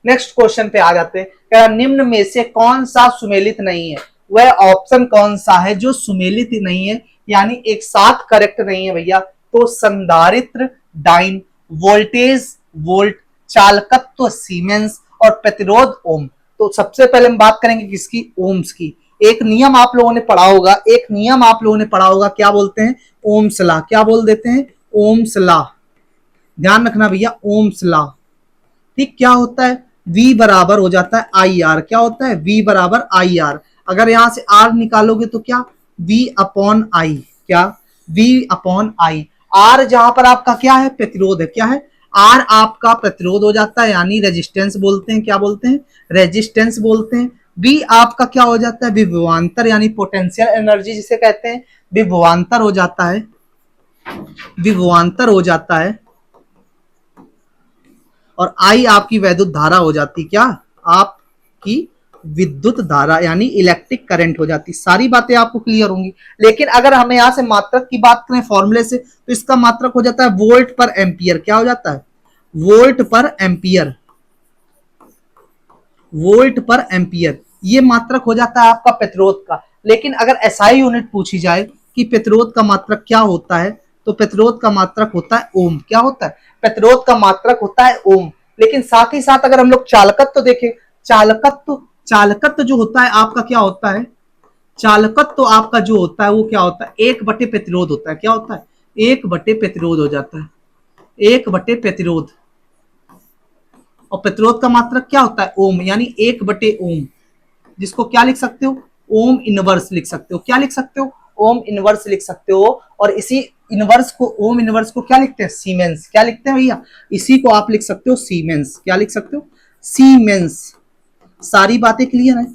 नेक्स्ट क्वेश्चन पे आ जाते हैं, क्या निम्न में से कौन सा सुमेलित नहीं है, वह ऑप्शन कौन सा है जो सुमेलित नहीं है, यानी एक साथ करेक्ट नहीं है भैया। तो संधारित्र डाइन, वोल्टेज वोल्ट, चालकत्व सीमेंस और प्रतिरोध ओम। तो सबसे पहले हम बात करेंगे किसकी, ओम्स की। एक नियम आप लोगों ने पढ़ा होगा, एक नियम आप लोगों ने पढ़ा होगा, क्या बोलते हैं, ओम्स लॉ। क्या बोल देते हैं, ओम्स लॉ। ध्यान रखना भैया, ओम्स लॉ, ठीक। क्या होता है, V बराबर हो जाता है आई आर। क्या होता है, V बराबर आई आर। अगर यहां से R निकालोगे तो क्या, V अपॉन आई। क्या, V अपॉन आई। R जहां पर आपका क्या है, प्रतिरोध है। क्या है, R आपका प्रतिरोध हो जाता है, यानी रेजिस्टेंस बोलते हैं। क्या बोलते हैं, रेजिस्टेंस बोलते हैं। V आपका क्या हो जाता है, विभवांतर, यानी पोटेंशियल एनर्जी जिसे कहते हैं, विभवांतर हो जाता है, विभवांतर हो जाता है। और आई आपकी वैद्युत धारा हो जाती, क्या, आपकी विद्युत धारा यानी इलेक्ट्रिक करंट हो जाती। सारी बातें आपको क्लियर होंगी। लेकिन अगर हमें यहां से मात्रक की बात करें फॉर्मूले से, तो इसका मात्रक हो जाता है वोल्ट पर एम्पियर। क्या हो जाता है, वोल्ट पर एम्पियर, वोल्ट पर एम्पियर। ये मात्रक हो जाता है आपका प्रतिरोध का। लेकिन अगर एसआई यूनिट पूछी जाए कि प्रतिरोध का मात्रक क्या होता है, तो प्रतिरोध का मात्रक होता है ओम। क्या होता है, प्रतिरोध का मात्रक होता है ओम। लेकिन साथ ही साथ अगर हम लोग चालकत्व देखें, चालकत्व, चालकत्व जो होता है आपका क्या होता है, चालकत्व आपका जो होता है वो क्या होता है, 1/, प्रतिरोध होता है। क्या होता है, 1/, प्रतिरोध हो जाता है, 1/, प्रतिरोध। और प्रतिरोध का मात्रक क्या होता है, ओम, यानी 1/ओम, जिसको क्या लिख सकते हो, ओम इनवर्स लिख सकते हो। क्या लिख सकते हो, ओम इनवर्स लिख सकते हो। और इसी इनवर्स को, ओम इनवर्स को क्या लिखते हैं, सीमेंस। क्या लिखते हैं भैया, इसी को आप लिख सकते हो सीमेंस। क्या लिख सकते हो, सीमेंस। सारी बातें क्लियर है,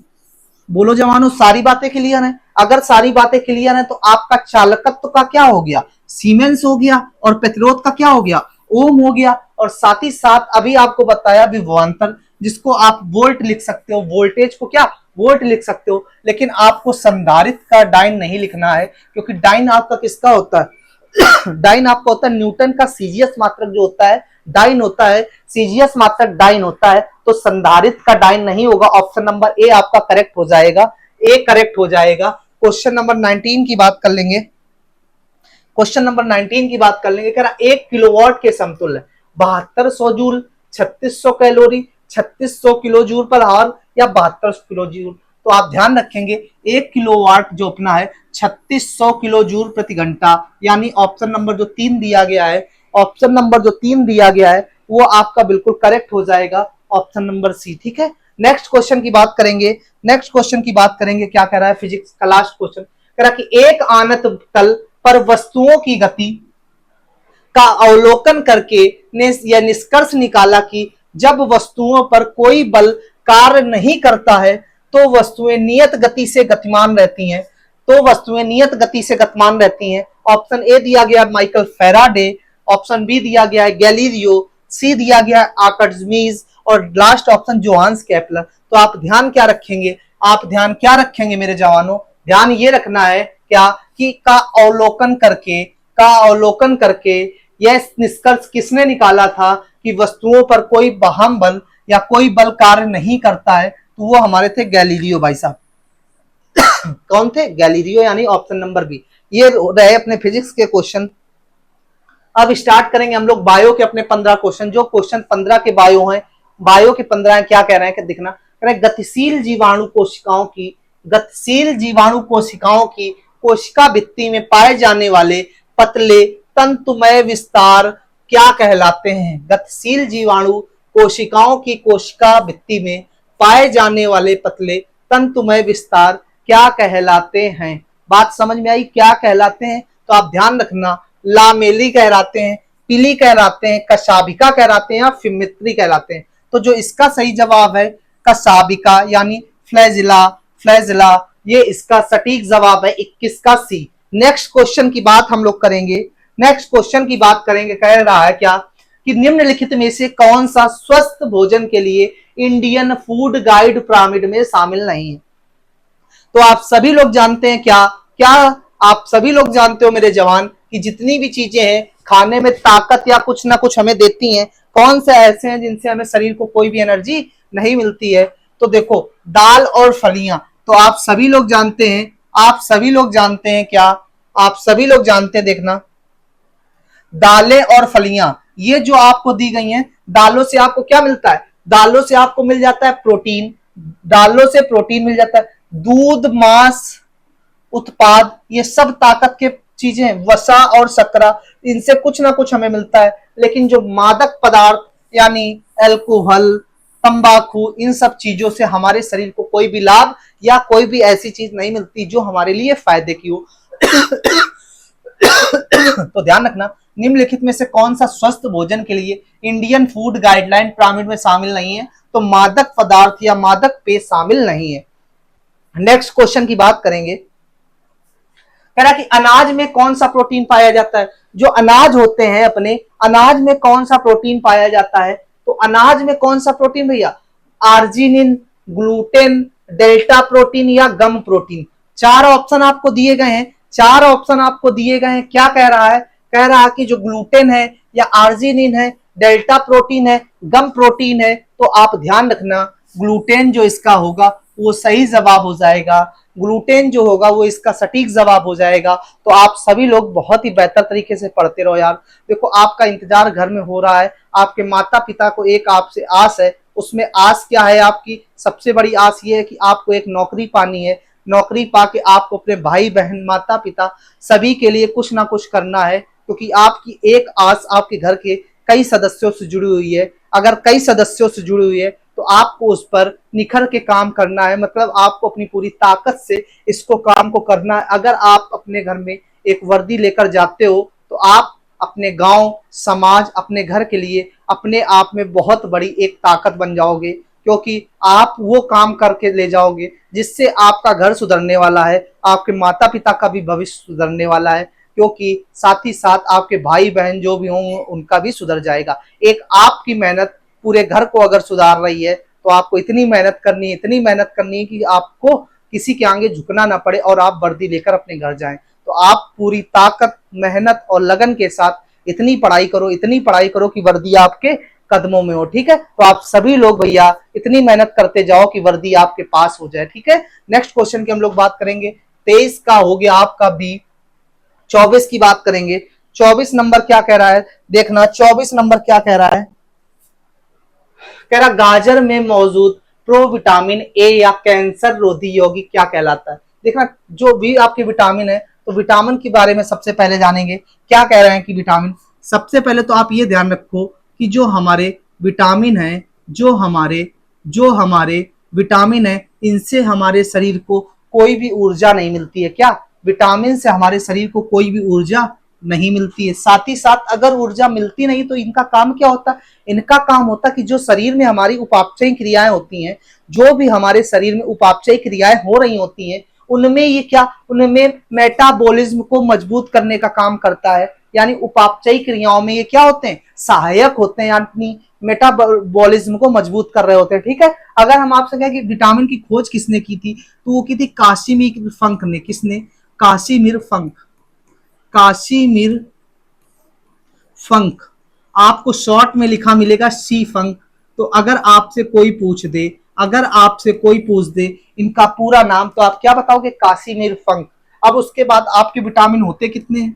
बोलो जवानों, सारी बातें क्लियर है। अगर सारी बातें क्लियर है तो आपका चालकत्व का क्या हो गया, सीमेंस हो गया, और प्रतिरोध का क्या हो गया, ओम हो गया। और साथ ही साथ अभी आपको बताया विभवांतर, जिसको आप वोल्ट लिख सकते हो, वोल्टेज को क्या, वोल्ट लिख सकते हो। लेकिन आपको संधारित्र का डाइन नहीं लिखना है, क्योंकि डाइन आपका किसका होता है डाइन आपका होता है न्यूटन का सीजीएस मात्रक जो होता है डाइन होता है, सीजीएस मात्रक डाइन होता है। तो संधारित्र का डाइन नहीं होगा। ऑप्शन नंबर ए आपका करेक्ट हो जाएगा, ए करेक्ट हो जाएगा। क्वेश्चन नंबर 19 की बात कर लेंगे, क्वेश्चन नंबर 19 की बात कर लेंगे। कह रहा 1 किलोवाट के समतुल्य 7200 joule, 3600 calorie, 3600 kilo joule per hour या 7200 किलो जूल। तो आप ध्यान रखेंगे 1 किलोवाट जो अपना है 3600 किलो जूल प्रति घंटा, यानी ऑप्शन नंबर जो 3 दिया गया है, ऑप्शन नंबर जो 3 दिया गया है वो आपका बिल्कुल करेक्ट हो जाएगा, ऑप्शन नंबर सी, ठीक है। नेक्स्ट क्वेश्चन की बात करेंगे, नेक्स्ट क्वेश्चन की बात करेंगे। क्या कह रहा है, फिजिक्स का लास्ट क्वेश्चन कह रहा कि एक आनत तल पर वस्तुओं की गति का अवलोकन करके ने यह निष्कर्ष निकाला कि जब वस्तुओं पर कोई बल कार्य नहीं करता है तो वस्तुएं नियत गति से गतिमान रहती हैं, तो वस्तुएं नियत गति से गतिमान रहती हैं। ऑप्शन ए दिया गया माइकल फैराडे, ऑप्शन बी दिया गया है गैलीलियो, सी दिया गया है आर्किमिडीज, और लास्ट ऑप्शन जोहान्स केपलर। तो आप ध्यान क्या रखेंगे, आप ध्यान क्या रखेंगे मेरे जवानों, ध्यान ये रखना है क्या कि का अवलोकन करके, का अवलोकन करके यह निष्कर्ष किसने निकाला था कि वस्तुओं पर कोई बाह्य बल या कोई बल कार्य नहीं करता है, तो वो हमारे थे गैलीलियो भाई साहब कौन थे, गैलीलियो, यानी ऑप्शन नंबर बी। ये रहे अपने फिजिक्स के क्वेश्चन। अब स्टार्ट करेंगे हम लोग बायो के अपने 15 क्वेश्चन। जो क्वेश्चन 15 के बायो हैं, बायो के 15 हैं, क्या कह रहे हैं कि दिखना, कह रहे गतिशील जीवाणु कोशिकाओं की, गतिशील जीवाणु कोशिकाओं की कोशिका भित्ति में पाए जाने वाले पतले तंतुमय विस्तार क्या कहलाते हैं? गतिशील जीवाणु कोशिकाओं की कोशिका भित्ति में पाए जाने वाले पतले तंतुमय विस्तार क्या कहलाते हैं? बात समझ में आई? क्या कहलाते हैं? तो आप ध्यान रखना, लामेली कहलाते हैं, पिली कहलाते हैं, कशाभिका कहलाते हैं या फिमित्री कहलाते हैं। तो जो इसका सही जवाब है कशाभिका यानी फ्लैजिला, फ्लैजिला, ये इसका सटीक जवाब है 21 का सी। नेक्स्ट क्वेश्चन की बात हम लोग करेंगे। नेक्स्ट क्वेश्चन की बात करेंगे, कह रहा है क्या कि निम्नलिखित में से कौन सा स्वस्थ भोजन के लिए इंडियन फूड गाइड पिरामिड में शामिल नहीं है? तो आप सभी लोग जानते हैं क्या क्या आप सभी लोग जानते हो मेरे जवान कि जितनी भी चीजें हैं खाने में ताकत या कुछ ना कुछ हमें देती हैं, कौन से ऐसे हैं जिनसे हमें शरीर को कोई भी एनर्जी नहीं मिलती है? तो देखो, दाल और फलियां। तो आप सभी लोग जानते हैं, आप सभी लोग जानते हैं क्या, आप सभी लोग जानते हैं, देखना, दालें और फलियां ये जो आपको दी गई हैं, दालों से आपको क्या मिलता है? दालों से आपको मिल जाता है प्रोटीन, दालों से प्रोटीन मिल जाता है, दूध, मांस उत्पाद, ये सब ताकत के चीजें हैं, वसा और शर्करा, इनसे कुछ ना कुछ हमें मिलता है। लेकिन जो मादक पदार्थ यानी अल्कोहल, तंबाकू, इन सब चीजों से हमारे शरीर को कोई भी लाभ या कोई भी ऐसी चीज नहीं मिलती जो हमारे लिए फायदे की हो। तो ध्यान रखना, निम्नलिखित में से कौन सा स्वस्थ भोजन के लिए इंडियन फूड गाइडलाइन पिरामिड में शामिल नहीं है? तो मादक पदार्थ या मादक पेय शामिल नहीं है। नेक्स्ट क्वेश्चन की बात करेंगे, कह रहा कि अनाज में कौन सा प्रोटीन पाया जाता है? जो अनाज होते हैं अपने, अनाज में कौन सा प्रोटीन पाया जाता है? तो अनाज में कौन सा प्रोटीन भैया? आर्जिनिन, ग्लूटेन, डेल्टा प्रोटीन या गम प्रोटीन। चार ऑप्शन आपको दिए गए हैं, चार ऑप्शन आपको दिए गए हैं। क्या कह रहा है? कह रहा है कि जो ग्लूटेन है या आर्जिनिन है, डेल्टा प्रोटीन है, गम प्रोटीन है। तो आप ध्यान रखना, ग्लूटेन जो इसका होगा वो सही जवाब हो जाएगा, ग्लूटेन जो होगा वो इसका सटीक जवाब हो जाएगा। तो आप सभी लोग बहुत ही बेहतर तरीके से पढ़ते रहो यार। देखो, आपका इंतजार घर में हो रहा है, आपके माता पिता को एक आपसे आस है। उसमें आस क्या है आपकी? सबसे बड़ी आस ये है कि आपको एक नौकरी पानी है, नौकरी पाके आपको अपने भाई बहन, माता पिता सभी के लिए कुछ ना कुछ करना है, क्योंकि आपकी एक आस आपके घर के कई सदस्यों से जुड़ी हुई है। अगर कई सदस्यों से जुड़ी हुई है तो आपको उस पर निखर के काम करना है, मतलब आपको अपनी पूरी ताकत से इसको काम को करना है। अगर आप अपने घर में एक वर्दी लेकर जाते हो तो आप अपने गांव, समाज, अपने घर के लिए अपने आप में बहुत बड़ी एक ताकत बन जाओगे, क्योंकि आप वो काम करके ले जाओगे जिससे आपका घर सुधरने वाला है, आपके माता पिता का भी भविष्य सुधरने वाला है, क्योंकि साथ ही साथ आपके भाई बहन जो भी होंगे उनका भी सुधर जाएगा। एक आपकी मेहनत पूरे घर को अगर सुधार रही है तो आपको इतनी मेहनत करनी है, इतनी मेहनत करनी है कि आपको किसी के आगे झुकना ना पड़े और आप वर्दी लेकर अपने घर जाएं। तो आप पूरी ताकत, मेहनत और लगन के साथ इतनी पढ़ाई करो, इतनी पढ़ाई करो कि वर्दी आपके कदमों में हो। ठीक है, तो आप सभी लोग भैया इतनी मेहनत करते जाओ कि वर्दी आपके पास हो जाए। ठीक है, नेक्स्ट क्वेश्चन की हम लोग बात करेंगे। 23 का हो गया आपका बी। 24 की बात करेंगे। 24 नंबर क्या कह रहा है? देखना, 24 नंबर क्या कह रहा है? कह रहा गाजर में मौजूद प्रोविटामिन ए या कैंसर रोधी यौगिक क्या कहलाता है? देखना, जो भी आपके विटामिन है, तो विटामिन के बारे में सबसे पहले जानेंगे। क्या कह रहे हैं कि विटामिन, सबसे पहले तो आप ये ध्यान रखो कि जो हमारे विटामिन है, जो हमारे विटामिन है, इनसे हमारे शरीर को कोई भी ऊर्जा नहीं मिलती है। क्या? विटामिन से हमारे शरीर को कोई भी ऊर्जा नहीं मिलती है। साथ ही साथ अगर ऊर्जा मिलती नहीं तो इनका काम क्या होता है? इनका काम होता है कि जो शरीर में हमारी उपापचयी क्रियाएं होती हैं, जो भी हमारे शरीर में उपापचयी क्रियाएं हो रही होती हैं, उनमें ये क्या, उनमें मेटाबॉलिज्म को मजबूत करने का काम करता है। यानी उपापचयी क्रियाओं में ये क्या होते हैं? सहायक होते हैं, यानी मेटाबॉलिज्म को मजबूत कर रहे होते हैं। ठीक है, अगर हम आपसे कहें कि विटामिन की खोज किसने की थी, तो वो की थी कासिमिर फंक ने। किसने? Casimir Funk. कासिमिर फंक, आपको शॉर्ट में लिखा मिलेगा सी फंक। तो अगर आपसे कोई पूछ दे, अगर आपसे कोई पूछ दे इनका पूरा नाम, तो आप क्या बताओगे? Casimir Funk. अब उसके बाद आपके विटामिन होते कितने हैं?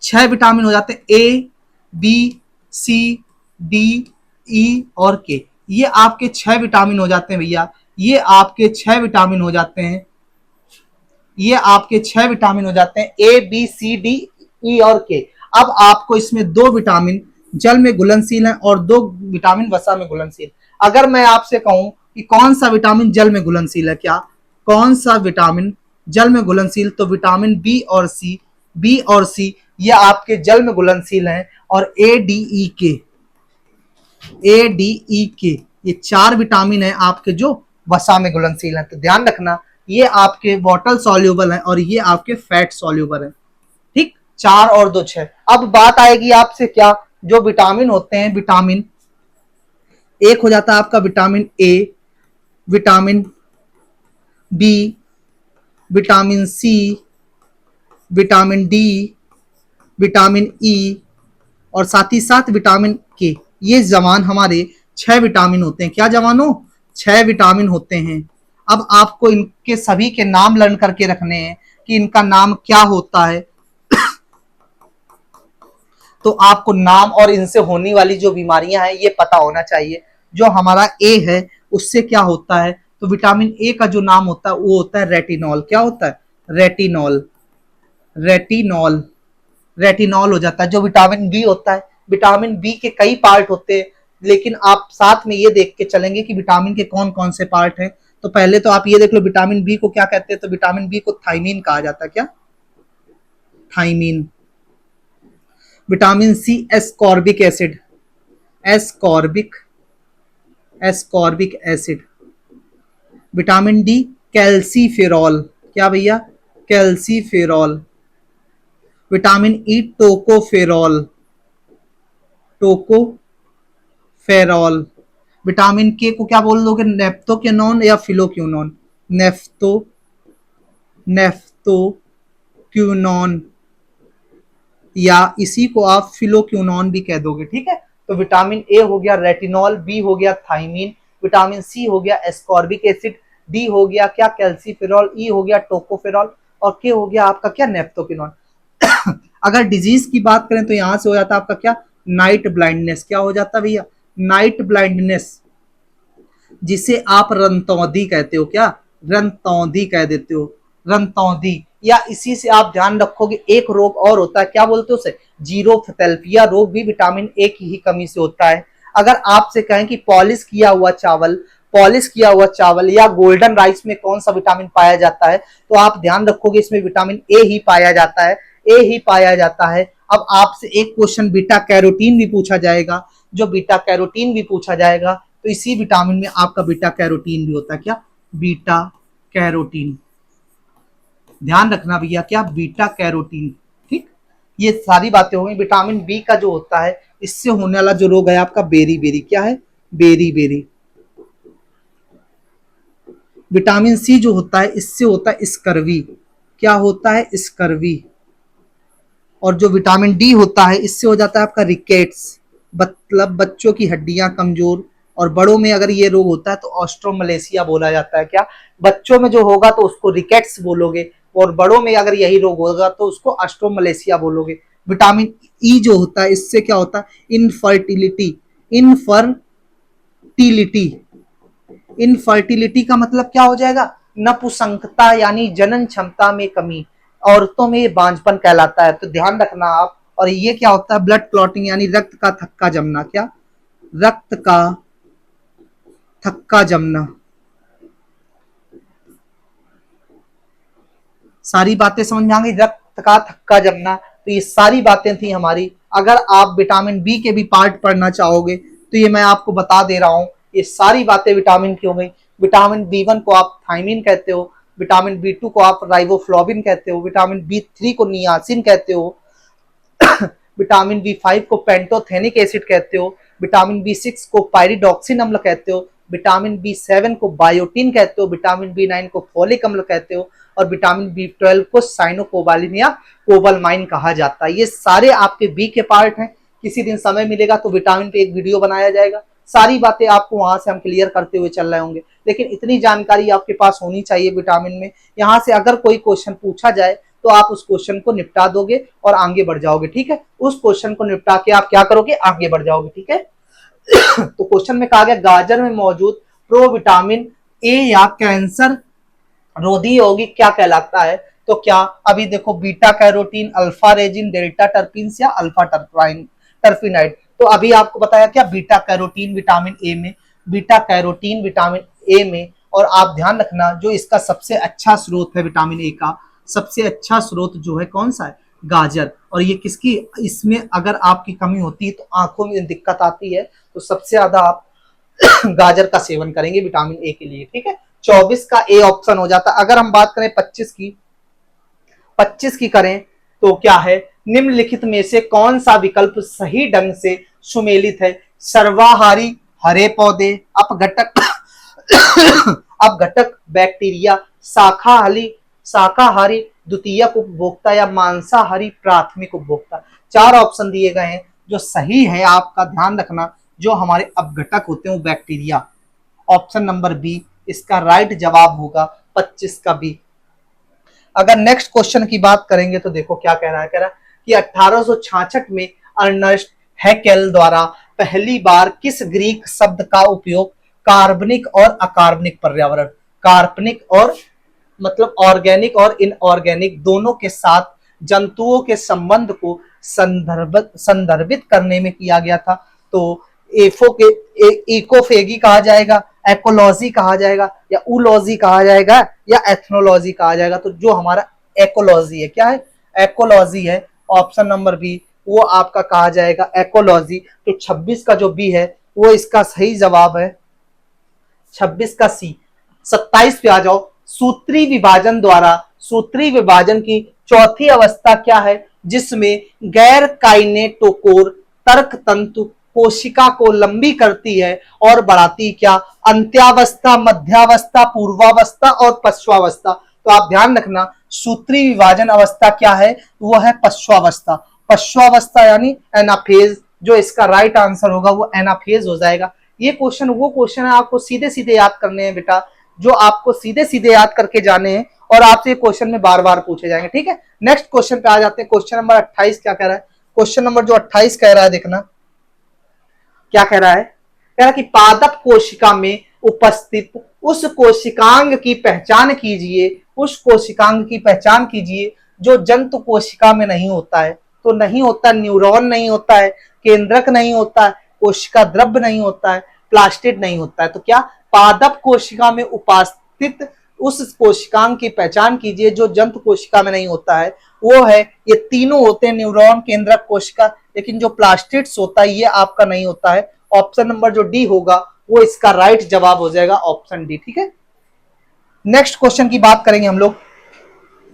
6 विटामिन हो जाते हैं, ए, बी, सी, डी, ई और के। ये आपके 6 विटामिन हो जाते हैं भैया, ये आपके 6 विटामिन हो जाते हैं। ये आपके 6 विटामिन हो जाते हैं, A B C D E और के। अब आपको इसमें 2 विटामिन जल में घुलनशील हैं और 2 विटामिन वसा में घुलनशील। अगर मैं आपसे कहूं कि कौन सा विटामिन जल में घुलनशील है, क्या कौन सा विटामिन जल में घुलनशील, तो विटामिन बी और सी ये आपके जल में घुलनशील हैं, और ए डी ई के ये 4 विटामिन है आपके जो वसा में घुलनशील हैं। तो ध्यान रखना ये आपके वाटर सॉल्यूबल हैं और ये आपके फैट सॉल्यूबल हैं। ठीक, 4 और 2 6। अब बात आएगी आपसे क्या, जो विटामिन होते हैं, विटामिन एक हो जाता है आपका vitamin A, vitamin B, vitamin C, vitamin D, vitamin E और साथ ही साथ विटामिन के। ये जवान हमारे 6 विटामिन होते हैं। क्या जवानों, 6 विटामिन होते हैं। अब आपको इनके सभी के नाम लर्न करके रखने हैं कि इनका नाम क्या होता है। तो आपको नाम और इनसे होने वाली जो बीमारियां हैं ये पता होना चाहिए। जो हमारा ए है उससे क्या होता है, तो विटामिन ए का जो नाम होता है वो होता है रेटिनॉल। क्या होता है, रेटिनॉल। रेटिनॉल रेटिनॉल हो जाता है। जो विटामिन बी होता है, विटामिन बी के कई पार्ट होते हैं, लेकिन आप साथ में ये देख के चलेंगे कि विटामिन के कौन कौन से पार्ट हैं। तो पहले तो आप ये देख लो विटामिन बी को क्या कहते हैं, तो विटामिन बी को थाइमीन कहा जाता है। क्या, thiamine. Vitamin C ascorbic acid, ascorbic ascorbic acid. Vitamin D calciferol. क्या भैया, calciferol. Vitamin E tocopherol, tocopherol. Vitamin K को क्या बोल दोगे, नेफ्थोक्विनोन या फिलोक्विनोन, नेफ्थोक्विनोन या इसी को आप फिलोक्विनोन भी कह दोगे। ठीक है, तो विटामिन ए हो गया रेटिनॉल, बी हो गया थाइमीन, विटामिन सी हो गया एस्कॉर्बिक एसिड, डी हो गया क्या, कैल्सीफेरॉल, ई हो गया टोकोफेरॉल और के हो गया आपका क्या, नेफ्थोक्विनोन। अगर डिजीज की बात करें तो यहां से हो जाता है आपका क्या, नाइट ब्लाइंडनेस। क्या हो जाता है भैया, नाइट ब्लाइंडनेस, जिसे आप रंतौंधी कहते हो। क्या, रंतौंधी कह देते हो, रंतौंधी। या इसी से आप ध्यान रखोगे एक रोग और होता है, क्या बोलते हो उसे, जीरोफिथेल्पिया रोग भी विटामिन ए की ही कमी से होता है। अगर आपसे कहें कि पॉलिश किया हुआ चावल या गोल्डन राइस में कौन सा विटामिन पाया जाता है, तो आप ध्यान रखोगे इसमें विटामिन ए ही पाया जाता है, ए ही पाया जाता है। अब आपसे एक क्वेश्चन बीटा कैरोटीन भी पूछा जाएगा, जो बीटा कैरोटीन भी पूछा जाएगा, तो इसी विटामिन में आपका बीटा कैरोटीन भी होता है। क्या, बीटा कैरोटीन। ध्यान रखना भैया, क्या, बीटा कैरोटीन। ठीक, ये सारी बातें हो गई। विटामिन बी का जो होता है इससे होने वाला जो रोग है आपका बेरी बेरी। क्या है, बेरी बेरी। विटामिन सी जो होता है इससे होता है स्कर्वी। क्या होता है, स्कर्वी। और जो विटामिन डी होता है इससे हो जाता है आपका रिकेट्स, मतलब बच्चों की हड्डियां कमजोर। और बड़ों में अगर ये रोग होता है तो ऑस्ट्रोमलेशिया बोला जाता है। क्या, बच्चों में जो होगा तो उसको रिकेट्स बोलोगे, और बड़ों में अगर यही रोग होगा तो उसको ऑस्ट्रोमलेशिया बोलोगे। विटामिन ई जो होता है इससे क्या होता है, इनफर्टिलिटी। इनफर्टिलिटी इनफर्टिलिटी का मतलब क्या हो जाएगा, नपुंसकता यानी जनन क्षमता में कमी, औरतों में ये बांझपन कहलाता है। तो ध्यान रखना आप। और ये क्या होता है, ब्लड क्लॉटिंग यानी रक्त का थक्का जमना। क्या, रक्त का थक्का जमना। सारी बातें समझ में आ गई, रक्त का थक्का जमना। तो ये सारी बातें थी हमारी। अगर आप विटामिन बी के भी पार्ट पढ़ना चाहोगे तो ये मैं आपको बता दे रहा हूं, ये सारी बातें विटामिन की हो गई। विटामिन बी1 को आप थाइमीन कहते हो, विटामिन बी2 को आप राइबोफ्लोविन कहते हो, विटामिन बी3 को नियासिन कहते हो, विटामिन बी5 को पेंटोथेनिक एसिड कहते हो, विटामिन बी6 को पायरिडॉक्सिन अम्ल कहते हो, विटामिन बी7 को बायोटिन कहते हो, विटामिन बी9 को फोलिक अम्ल कहते हो, और विटामिन बी12 को साइनोकोबालिन या कोबालमाइन कहा जाता है। ये सारे आपके बी के पार्ट हैं। किसी दिन समय मिलेगा तो विटामिन पे एक वीडियो बनाया जाएगा। सारी बातें आपको वहां से हम क्लियर करते हुए चल रहे होंगे, लेकिन इतनी जानकारी आपके पास होनी चाहिए विटामिन में। यहाँ से अगर कोई क्वेश्चन पूछा जाए तो आप उस क्वेश्चन को निपटा दोगे और आगे बढ़ जाओगे। ठीक है, उस क्वेश्चन को निपटा के आप क्या करोगे, आगे बढ़ जाओगे। ठीक है, तो क्वेश्चन में कहा गया गाजर में मौजूद प्रोविटामिन ए या कैंसर रोधी यौगिक क्या कहलाता है? तो क्या अभी देखो beta carotene, alpha resin, delta terpenes या अल्फा टर्पिनाइड। तो अभी आपको बताया क्या बीटा कैरोटीन विटामिन ए में, बीटा कैरोटीन विटामिन ए में। और आप ध्यान रखना जो इसका सबसे अच्छा स्रोत है विटामिन ए का, सबसे अच्छा स्रोत जो है कौन सा है? गाजर। और ये किसकी, इसमें अगर आपकी कमी होती है तो आंखों में दिक्कत आती है, तो सबसे ज्यादा आप गाजर का सेवन करेंगे विटामिन ए के लिए। ठीक है, 24 का ए ऑप्शन हो जाता। अगर हम बात करें 25 की करें तो क्या है? निम्नलिखित में से कौन सा विकल्प सही ढंग से सुमेलित है? सर्वाहारी हरे पौधे, अपघटक अपघटक बैक्टीरिया, शाकाहारी द्वितीयक उपभोक्ता या मांसाहारी प्राथमिक उपभोक्ता। 4 ऑप्शन दिए गए हैं, जो सही है आपका ध्यान रखना, जो हमारे अपघटक होते हैं वो बैक्टीरिया। ऑप्शन नंबर बी इसका राइट जवाब होगा, 25 का बी। अगर नेक्स्ट क्वेश्चन की बात करेंगे तो देखो क्या कह रहा है, कह रहा है कि 1866 में अर्नेस्ट हैकेल द्वारा पहली बार किस ग्रीक शब्द का उपयोग कार्बनिक और अकार्बनिक पर्यावरण, कार्बनिक और मतलब ऑर्गेनिक और इनऑर्गेनिक दोनों के साथ जंतुओं के संबंध को संदर्भित करने में किया गया था? तो इकोफेगी कहा जाएगा, एकोलॉजी कहा जाएगा, या ऊलॉजी कहा जाएगा, या एथनोलॉजी कहा जाएगा। तो जो हमारा एकोलॉजी है, क्या है? एकोलॉजी है। ऑप्शन नंबर बी वो आपका कहा जाएगा एकोलॉजी। तो 26 का जो बी है वो इसका सही जवाब है, 26 का सी। 27 पे आ जाओ। सूत्री विभाजन द्वारा, सूत्री विभाजन की चौथी अवस्था क्या है जिसमें गैर काइनेटोकोर तर्क तंतु कोशिका को लंबी करती है और बढ़ाती? क्या अंत्यावस्था, मध्यावस्था, पूर्वावस्था और पश्चावस्था? तो आप ध्यान रखना सूत्री विभाजन अवस्था क्या है? वो है पश्चावस्था। पश्चावस्था यानी एनाफेज। जो इसका राइट आंसर होगा वो एनाफेज हो जाएगा। ये क्वेश्चन वो क्वेश्चन है आपको सीधे सीधे याद करने हैं बेटा, जो आपको सीधे सीधे याद करके जाने हैं और आपसे क्वेश्चन में बार बार पूछे जाएंगे। ठीक है, नेक्स्ट क्वेश्चन पे आ जाते हैं। क्वेश्चन नंबर 28 क्या कह रहा है? क्वेश्चन नंबर जो 28 कह रहा है, देखना क्या कह रहा है। कह रहा है कि पादप कोशिका में उपस्थित उस कोशिकांग की पहचान कीजिए, उस कोशिकांग की पहचान कीजिए जो जंतु कोशिका में नहीं होता है। तो नहीं होता, न्यूरॉन नहीं होता है, केंद्रक नहीं होता है, कोशिका द्रव्य नहीं होता है, प्लास्टिड नहीं होता है। तो क्या पादप कोशिका में उपस्थित उस कोशिकांग की पहचान कीजिए जो जंतु कोशिका में नहीं होता है? वो है, ये तीनों होते हैं, न्यूरॉन, केंद्रक, कोशिका, लेकिन जो प्लास्टिड्स होता है ये आपका नहीं होता है। ऑप्शन नंबर जो डी होगा वो इसका राइट जवाब हो जाएगा, ऑप्शन डी। ठीक है, नेक्स्ट क्वेश्चन की बात करेंगे हम लोग।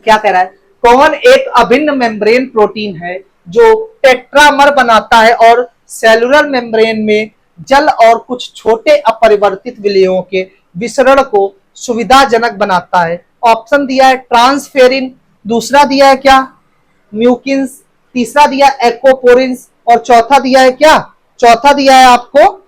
क्या कह रहा है? कौन एक अभिन्न मेम्ब्रेन प्रोटीन है जो टेट्रामर बनाता है और सेलुलर मेम्ब्रेन में जल और कुछ छोटे अपरिवर्तित विलयों के विसरण को सुविधाजनक बनाता है? ऑप्शन दिया है ट्रांसफेरिन, दूसरा दिया है क्या म्यूकिन्स, तीसरा दिया एक्वापोरिन्स, और चौथा दिया है क्या? चौथा दिया है आपको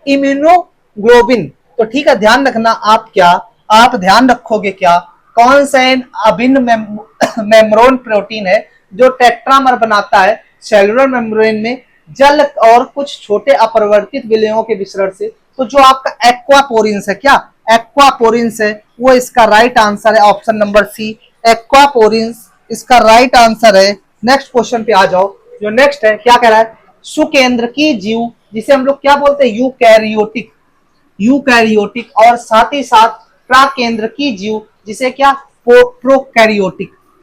इम्यूनोग्लोबिन। तो ठीक है, ध्यान रखना आप ध्यान रखोगे क्या, कौन सा अभिन्न मेम्ब्रेन प्रोटीन है जो टेट्रामर बनाता है सेलुलर मेम्ब्रेन में जल और कुछ छोटे अपरिवर्तित विलयों के विसरण से? तो जो आपका एक्वापोरिन्स है, क्या एक्वापोरिन्स है, वो इसका राइट आंसर है, ऑप्शन नंबर सी एक्वापोरिन्स इसका राइट आंसर है। नेक्स्ट क्वेश्चन पे आ जाओ। जो नेक्स्ट है क्या कह रहा है? सुकेंद्रकीय जीव, जिसे हम लोग क्या बोलते हैं? यूकैरियोटिक, और साथ ही साथ प्राकेंद्रकीय जीव जिसे क्या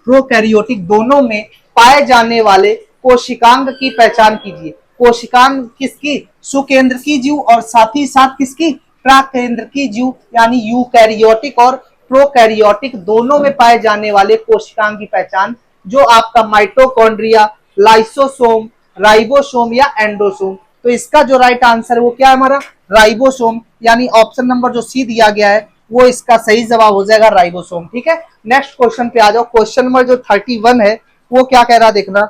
प्रोकैरियोटिक दोनों में पाए जाने वाले कोशिकांग की पहचान कीजिए। कोशिकांग किसकी? सुकेंद्रकीय जीव और साथ ही साथ किसकी? प्राकेंद्रकीय जीव, यानी यूकैरियोटिक और प्रोकैरियोटिक दोनों में पाए जाने वाले कोशिकांग की पहचान, जो आपका माइटोकॉन्ड्रिया, लाइसोसोम, राइबोसोम या एंडोसोम। तो इसका जो राइट आंसर है वो क्या है हमारा? राइबोसोम, यानी ऑप्शन नंबर जो सी दिया गया है वो इसका सही जवाब हो जाएगा, राइबोसोम। ठीक है, नेक्स्ट क्वेश्चन पे आ जाओ। क्वेश्चन नंबर जो 31 है वो क्या कह रहा है, देखना।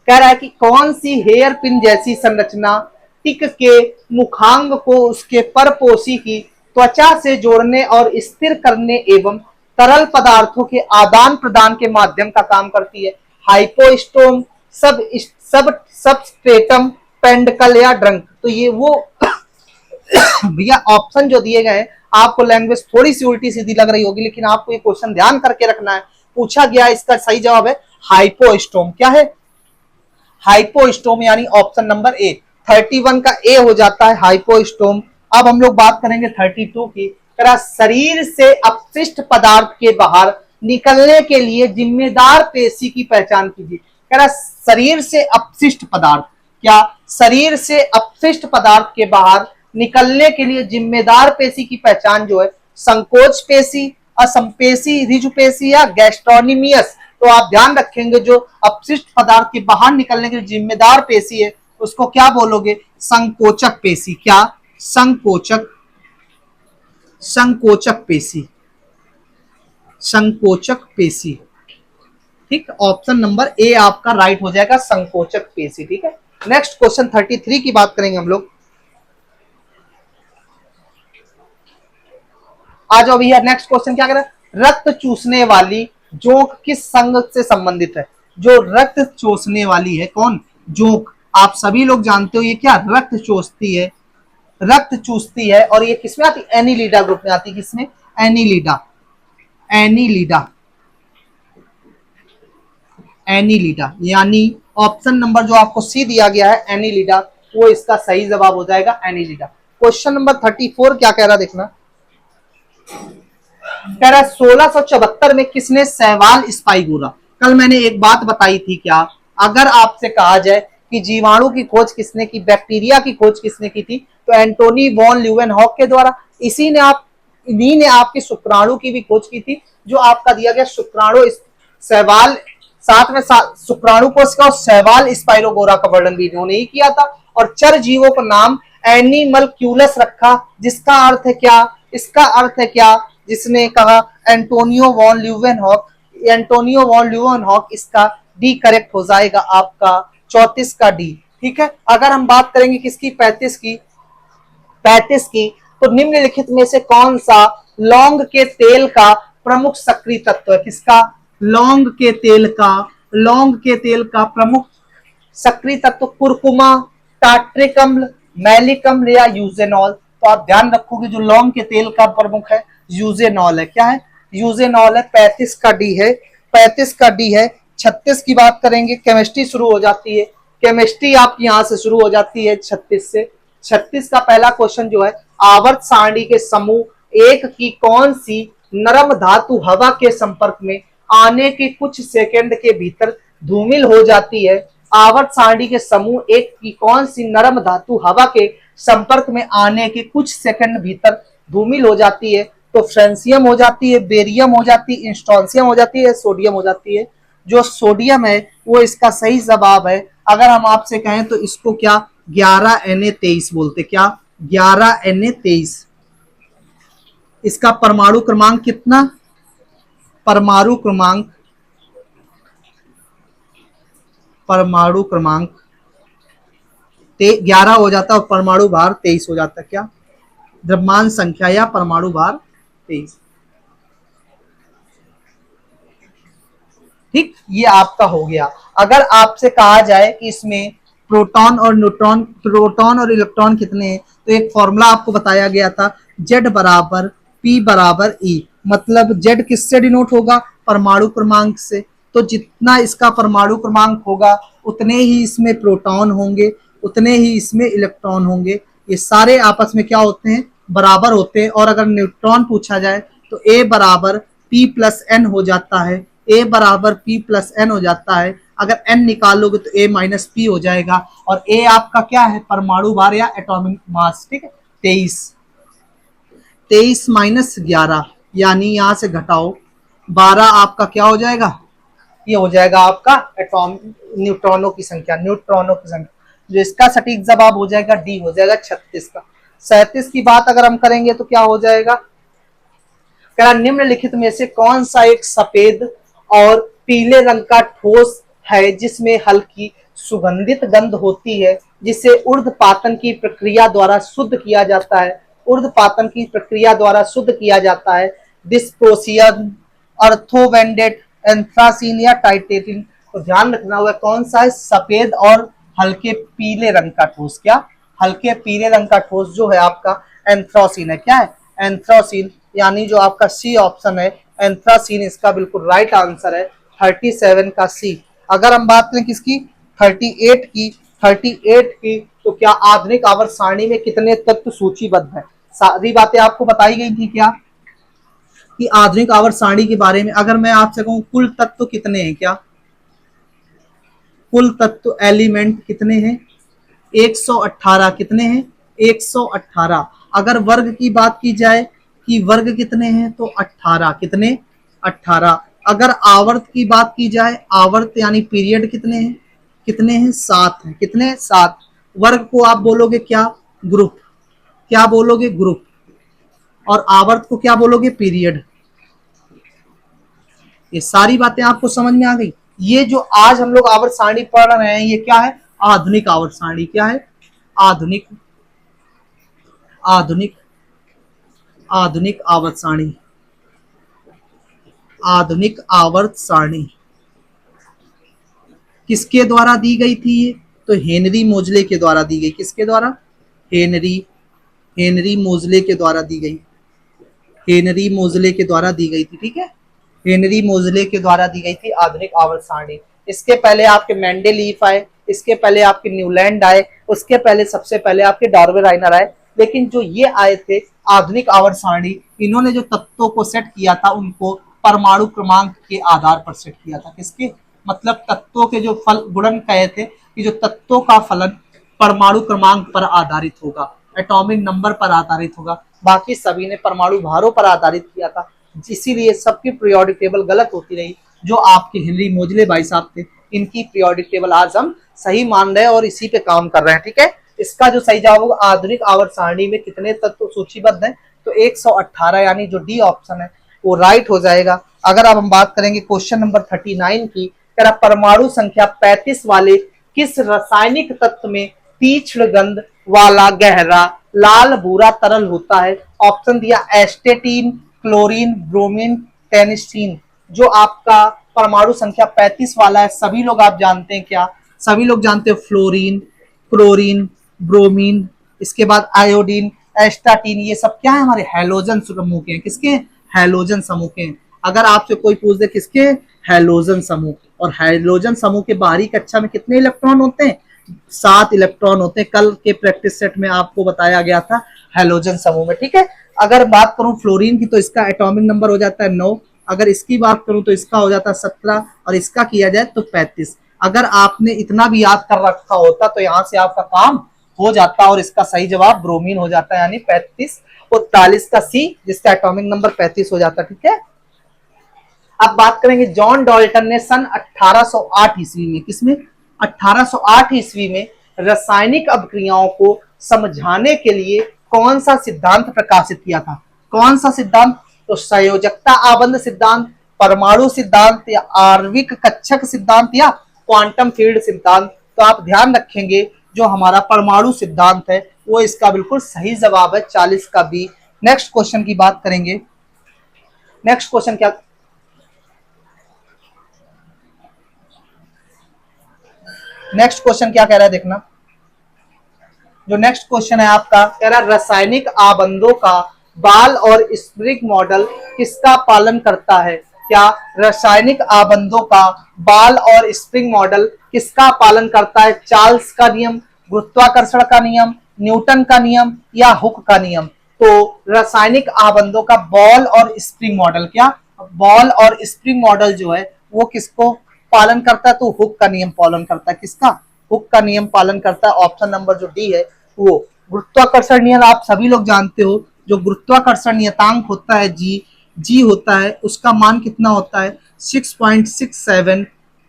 कह रहा है कि कौन सी हेयर पिन जैसी संरचना टिक के मुखांग को उसके परपोषी की त्वचा से जोड़ने और स्थिर करने एवं तरल पदार्थों के आदान प्रदान के माध्यम का काम करती है? हाइपोस्टोम, सबस्ट्रेटम, पेंडकल या ड्रंक। तो ये वो भैया ऑप्शन जो दिए गए हैं, आपको लैंग्वेज थोड़ी सी उल्टी सीधी लग रही होगी, लेकिन आपको ये क्वेश्चन ध्यान करके रखना है। पूछा गया, इसका सही जवाब है हाइपोस्टोम। क्या है? हाइपोस्टोम, यानी ऑप्शन नंबर ए। 31 का ए हो जाता है हाइपोस्टोम। अब हम लोग बात करेंगे 32 की। शरीर से अपशिष्ट पदार्थ के बाहर निकलने के लिए जिम्मेदार पेशी की पहचान कीजिए। कह रहा शरीर से अपशिष्ट पदार्थ, क्या शरीर से अपशिष्ट पदार्थ के बाहर निकलने के लिए जिम्मेदार पेशी की पहचान जो है, संकोच पेशी, असंपेशी, रिज पेशी या गैस्ट्रोनिमियस। तो आप ध्यान रखेंगे, जो अपशिष्ट पदार्थ के बाहर निकलने के लिए जिम्मेदार पेशी है उसको क्या बोलोगे? संकोचक पेशी। क्या? संकोचक, संकोचक पेशी, संकोचक पेशी। ठीक, ऑप्शन नंबर ए आपका राइट हो जाएगा, संकोचक पेशी। ठीक है, नेक्स्ट क्वेश्चन 33 की बात करेंगे हम लोग। आ जाओ भैया, नेक्स्ट क्वेश्चन क्या करें? रक्त चूसने वाली जोंक किस संघ से संबंधित है? जो रक्त चूसने वाली है, कौन? जोंक। आप सभी लोग जानते हो ये क्या रक्त चूसती है, रक्त चूसती है, और ये किसमें आती है? एनिलिडा ग्रुप में आती है। किसमें? Annelida, Annelida, Annelida. यानी ऑप्शन नंबर जो आपको सी दिया गया है एनिलिडा, वो इसका सही जवाब हो जाएगा, एनिलिडा। क्वेश्चन नंबर 34 क्या कह रहा देखना। कह रहा 1674 में किसने शैवाल स्पाई घूरा? कल मैंने एक बात बताई थी, क्या अगर आपसे कहा जाए कि जीवाणु की खोज किसने की, बैक्टीरिया की खोज किसने की थी, तो एंटोनी वॉन ल्यूवेनहॉक के द्वारा। इन्हीं ने आपकी शुक्राणु की भी खोज की थी, जो आपका दिया गया शुक्राणु शैवाल, साथ में शुक्राणु कोशिका और शैवाल स्पाइरोगोरा का वर्णन भी इन्होंने ही किया था। और चर जीवों का नाम एनिमलक्यूलस रखा, जिसका अर्थ है क्या? इसका अर्थ है क्या? जिसने कहा Antonio von Leeuwenhoek. Antonio von Leeuwenhoek, इसका डी करेक्ट हो जाएगा आपका 34 का डी। ठीक है, अगर हम बात करेंगे किसकी? 35 की, तो निम्नलिखित में से कौन सा लौंग के तेल का प्रमुख सक्रिय तत्व है? किसका? लौंग के तेल का, लौंग के तेल का प्रमुख सक्रिय तत्व कुरकुमा, टार्ट्रिक अम्ल, मैलिक अम्ल या यूजेनॉल। तो आप ध्यान रखोगे जो लौंग के तेल का प्रमुख है यूजेनॉल है। क्या है? यूजेनॉल है। 35 का डी है, 35 का डी है। 36 की बात करेंगे, केमिस्ट्री शुरू हो जाती है, केमिस्ट्री आपकी यहां से शुरू हो जाती है 36 से। 36 का पहला क्वेश्चन जो है, आवर्त सारणी के समूह एक की कौन सी नरम धातु हवा के संपर्क में आने के कुछ सेकंड के भीतर धूमिल हो जाती है? आवर्त सारणी के समूह एक की कौन सी नरम धातु हवा के संपर्क में आने के कुछ सेकंड भीतर धूमिल हो जाती है? तो फ्रेंसियम हो जाती है, बेरियम हो जाती है, इंस्ट्रोंसियम हो जाती है, सोडियम हो जाती है। जो सोडियम है वो इसका सही जवाब है। अगर हम आपसे कहें तो इसको क्या 11Na23 बोलते। क्या? 11Na23। इसका परमाणु क्रमांक कितना? परमाणु क्रमांक, परमाणु क्रमांक 11 हो जाता है और परमाणु भार 23 हो जाता है। क्या? द्रव्यमान संख्या या परमाणु भार 23। ठीक, ये आपका हो गया। अगर आपसे कहा जाए कि इसमें प्रोटॉन और न्यूट्रॉन, प्रोटॉन और इलेक्ट्रॉन कितने हैं, तो एक फॉर्मूला आपको बताया गया था, Z बराबर P बराबर E। मतलब Z किससे डिनोट होगा? परमाणु क्रमांक से। तो जितना इसका परमाणु क्रमांक होगा उतने ही इसमें प्रोटॉन होंगे, उतने ही इसमें इलेक्ट्रॉन होंगे। ये सारे आपस में क्या होते हैं? बराबर होते हैं। और अगर न्यूट्रॉन पूछा जाए तो A बराबर P प्लस N हो जाता है, A बराबर P प्लस N हो जाता है। अगर N निकालोगे तो A माइनस पी हो जाएगा। और A आपका क्या है? परमाणु भार या एटॉमिक मास। ठीक है, 23 माइनस 11, यानी यहां से घटाओ 12, आपका क्या हो जाएगा? ये हो जाएगा आपका एटॉमिक न्यूट्रॉनों की संख्या, न्यूट्रॉनों की संख्या। जो इसका सटीक जवाब हो जाएगा डी हो जाएगा 36 का। 37 की बात अगर हम करेंगे तो क्या हो जाएगा? क्या निम्नलिखित में से कौन सा एक सफेद और पीले रंग का ठोस है जिसमें हल्की सुगंधित गंध होती है, जिसे ऊर्ध्वपातन की प्रक्रिया द्वारा शुद्ध किया जाता है? ऊर्ध्वपातन की प्रक्रिया द्वारा शुद्ध किया जाता है। डिस्प्रोसियन, अर्थोवेंडेट, एंथ्रासीन या टाइटेटिन। तो ध्यान रखना होगा कौन सा है? सफेद और हल्के पीले रंग का ठोस। क्या? हल्के पीले रंग का ठोस जो है आपका एंथ्रासीन है। क्या है? एंथ्रासीन, यानी जो आपका सी ऑप्शन है एंथ्रासीन, इसका बिल्कुल राइट आंसर है 37 का सी। अगर हम बात करें किसकी, 38 की, तो क्या आधुनिक आवर्त सारणी में कितने तत्व सूचीबद्ध है? सारी बातें आपको बताई गई थी क्या कि आधुनिक आवर्त सारणी के बारे में। अगर मैं आपसे कहूं कुल तत्व कितने हैं, क्या कुल तत्व एलिमेंट कितने हैं? 118। कितने हैं? 118। अगर वर्ग की बात की जाए कि वर्ग कितने हैं, तो 18। कितने? 18। अगर आवर्त की बात की जाए, आवर्त यानी पीरियड कितने हैं? कितने हैं? 7 हैं। कितने? 7। वर्ग को आप बोलोगे क्या? ग्रुप। क्या बोलोगे? ग्रुप। और आवर्त को क्या बोलोगे? पीरियड। ये सारी बातें आपको समझ में आ गई। ये जो आज हम लोग आवर्त सारणी पढ़ रहे हैं, ये क्या है? आधुनिक आवर्त सारणी। क्या है? आधुनिक आधुनिक आधुनिक आवर्त सारणी। आधुनिक आवर्त सारणी किसके द्वारा दी गई थी? ये तो हेनरी मोजले के द्वारा दी गई। किसके द्वारा? हेनरी हेनरी मोजले के द्वारा दी गई। हेनरी मोजले के द्वारा दी गई थी। ठीक है, हेनरी मोजले के द्वारा दी गई थी आधुनिक आवर्त सारणी। इसके पहले आपके मेंडेलीफ आए, इसके पहले आपके न्यूलैंड आए, उसके पहले सबसे पहले आपके डार्विन आए। लेकिन जो ये आए थे आधुनिक आवर्त सारणी, इन्होंने जो तत्वों को सेट किया था उनको परमाणु क्रमांक के आधार पर सेट किया था। किसके? मतलब तत्वों के जो फल गुणन कहे थे कि जो तत्वों का फलन परमाणु क्रमांक पर आधारित होगा, एटॉमिक नंबर पर आधारित होगा। बाकी सभी ने परमाणु भारों पर आधारित किया था, इसीलिए सबकी पीरियोडिक टेबल गलत होती रही। जो आपके हेनरी मोजले भाई साहब थे, इनकी पीरियोडिक टेबल आज हम सही मान रहे हैं और इसी पे काम कर रहे हैं। ठीक है, इसका जो सही जवाब होगा आधुनिक आवर्त सारणी में कितने तत्व सूचीबद्ध हैं, तो 118, यानी जो डी ऑप्शन है वो राइट हो जाएगा। अगर अब हम बात करेंगे क्वेश्चन नंबर 39 की, परमाणु संख्या 35 वाले किस रासायनिक तत्व में तीक्ष्ण गंध वाला गहरा लाल भूरा तरल होता है? ऑप्शन दिया एस्टेटीन, क्लोरीन, ब्रोमीन, टेनिस्टीन। जो आपका परमाणु संख्या 35 वाला है, सभी लोग आप जानते हैं क्या? सभी लोग जानते हैं फ्लोरीन, क्लोरीन, ब्रोमीन, इसके बाद आयोडीन, एस्टाटीन। ये सब क्या है? हमारे हैलोजन समूह के हैं। किसके? हैलोजन समूह के हैं। अगर आपसे कोई पूछ दे किसके? हैलोजन समूह। और हैलोजन समूह के बाहरी कक्षा में कितने इलेक्ट्रॉन होते हैं? 7 इलेक्ट्रॉन होते हैं। कल के प्रैक्टिस सेट में आपको बताया गया था हैलोजन समूह में। ठीक है, अगर बात करूं फ्लोरीन की, तो इसका एटॉमिक नंबर हो जाता है 9। अगर इसकी बात करूं तो इसका हो जाता है 17, और इसका किया जाए तो 35। अगर आपने इतना भी याद कर रखा होता तो यहां से आपका काम हो जाता, और इसका सही जवाब ब्रोमीन हो जाता है, यानी 35 और 40 का सी, जिसका एटॉमिक नंबर 35 हो जाता। ठीक है, अब बात करेंगे जॉन डाल्टन ने सन 1808 ईस्वी में, किसमें? 1808 ईस्वी में रासायनिक अभिक्रियाओं को समझाने के लिए कौन सा सिद्धांत प्रकाशित किया था? कौन सा सिद्धांत? तो संयोजकता आबंध सिद्धांत, परमाणु सिद्धांत, या आणविक कक्षक सिद्धांत, या क्वांटम फील्ड सिद्धांत। तो आप ध्यान रखेंगे जो हमारा परमाणु सिद्धांत है वो इसका बिल्कुल सही जवाब है, 40 का बी। नेक्स्ट क्वेश्चन की बात करेंगे। नेक्स्ट क्वेश्चन क्या कह रहा है देखना। जो नेक्स्ट क्वेश्चन है आपका, कह रहा है रासायनिक आबंधों का बाल और स्प्रिंग मॉडल किसका पालन करता है? क्या रासायनिक आबंधों का बाल और स्प्रिंग मॉडल किसका पालन करता है? चार्ल्स का नियम, गुरुत्वाकर्षण का नियम, न्यूटन का नियम, या हुक का नियम? तो रासायनिक आबंधों का बॉल और स्प्रिंग मॉडल, क्या बॉल और स्प्रिंग मॉडल जो है वो किसको पालन करता है? तो हुक का नियम पालन करता है। किसका? हुक का नियम पालन करता है। ऑप्शन नंबर जो डी है वो। गुरुत्वाकर्षण नियम आप सभी लोग जानते हो, जो गुरुत्वाकर्षण नियतांक होता है जी होता है, उसका मान कितना होता है? 6.67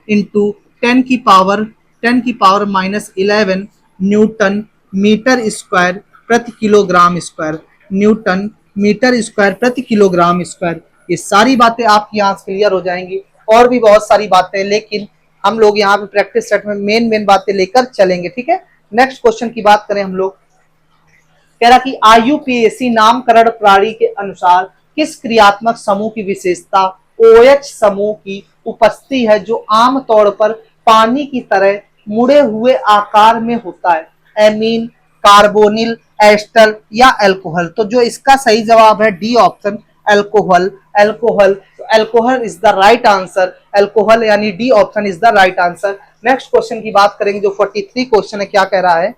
इंटू 10 की पावर -11 न्यूटन मीटर स्क्वायर प्रति kilogram square. Newton metre square प्रति किलोग्राम स्क्वायर। ये सारी बातें आपकी यहाँ क्लियर हो जाएंगी, और भी बहुत सारी बातें, लेकिन हम लोग यहाँ पे प्रैक्टिस सेट में मेन बातें लेकर चलेंगे। ठीक है, नेक्स्ट क्वेश्चन की बात करें हम लोग। कह रहा कि आईयूपीएसी नामकरण प्रणाली के अनुसार किस क्रियात्मक समूह की विशेषता OH समूह की उपस्थिति है, जो आमतौर पर पानी की तरह मुड़े हुए आकार में होता है? एमीन, कार्बोनिल, एस्टर या अल्कोहल। तो जो इसका सही जवाब है D option, alcohol. Alcohol, alcohol is the right answer. Alcohol यानी D option is the right answer. Next question की बात करेंगे जो 43 क्वेश्चन है, क्या कह रहा है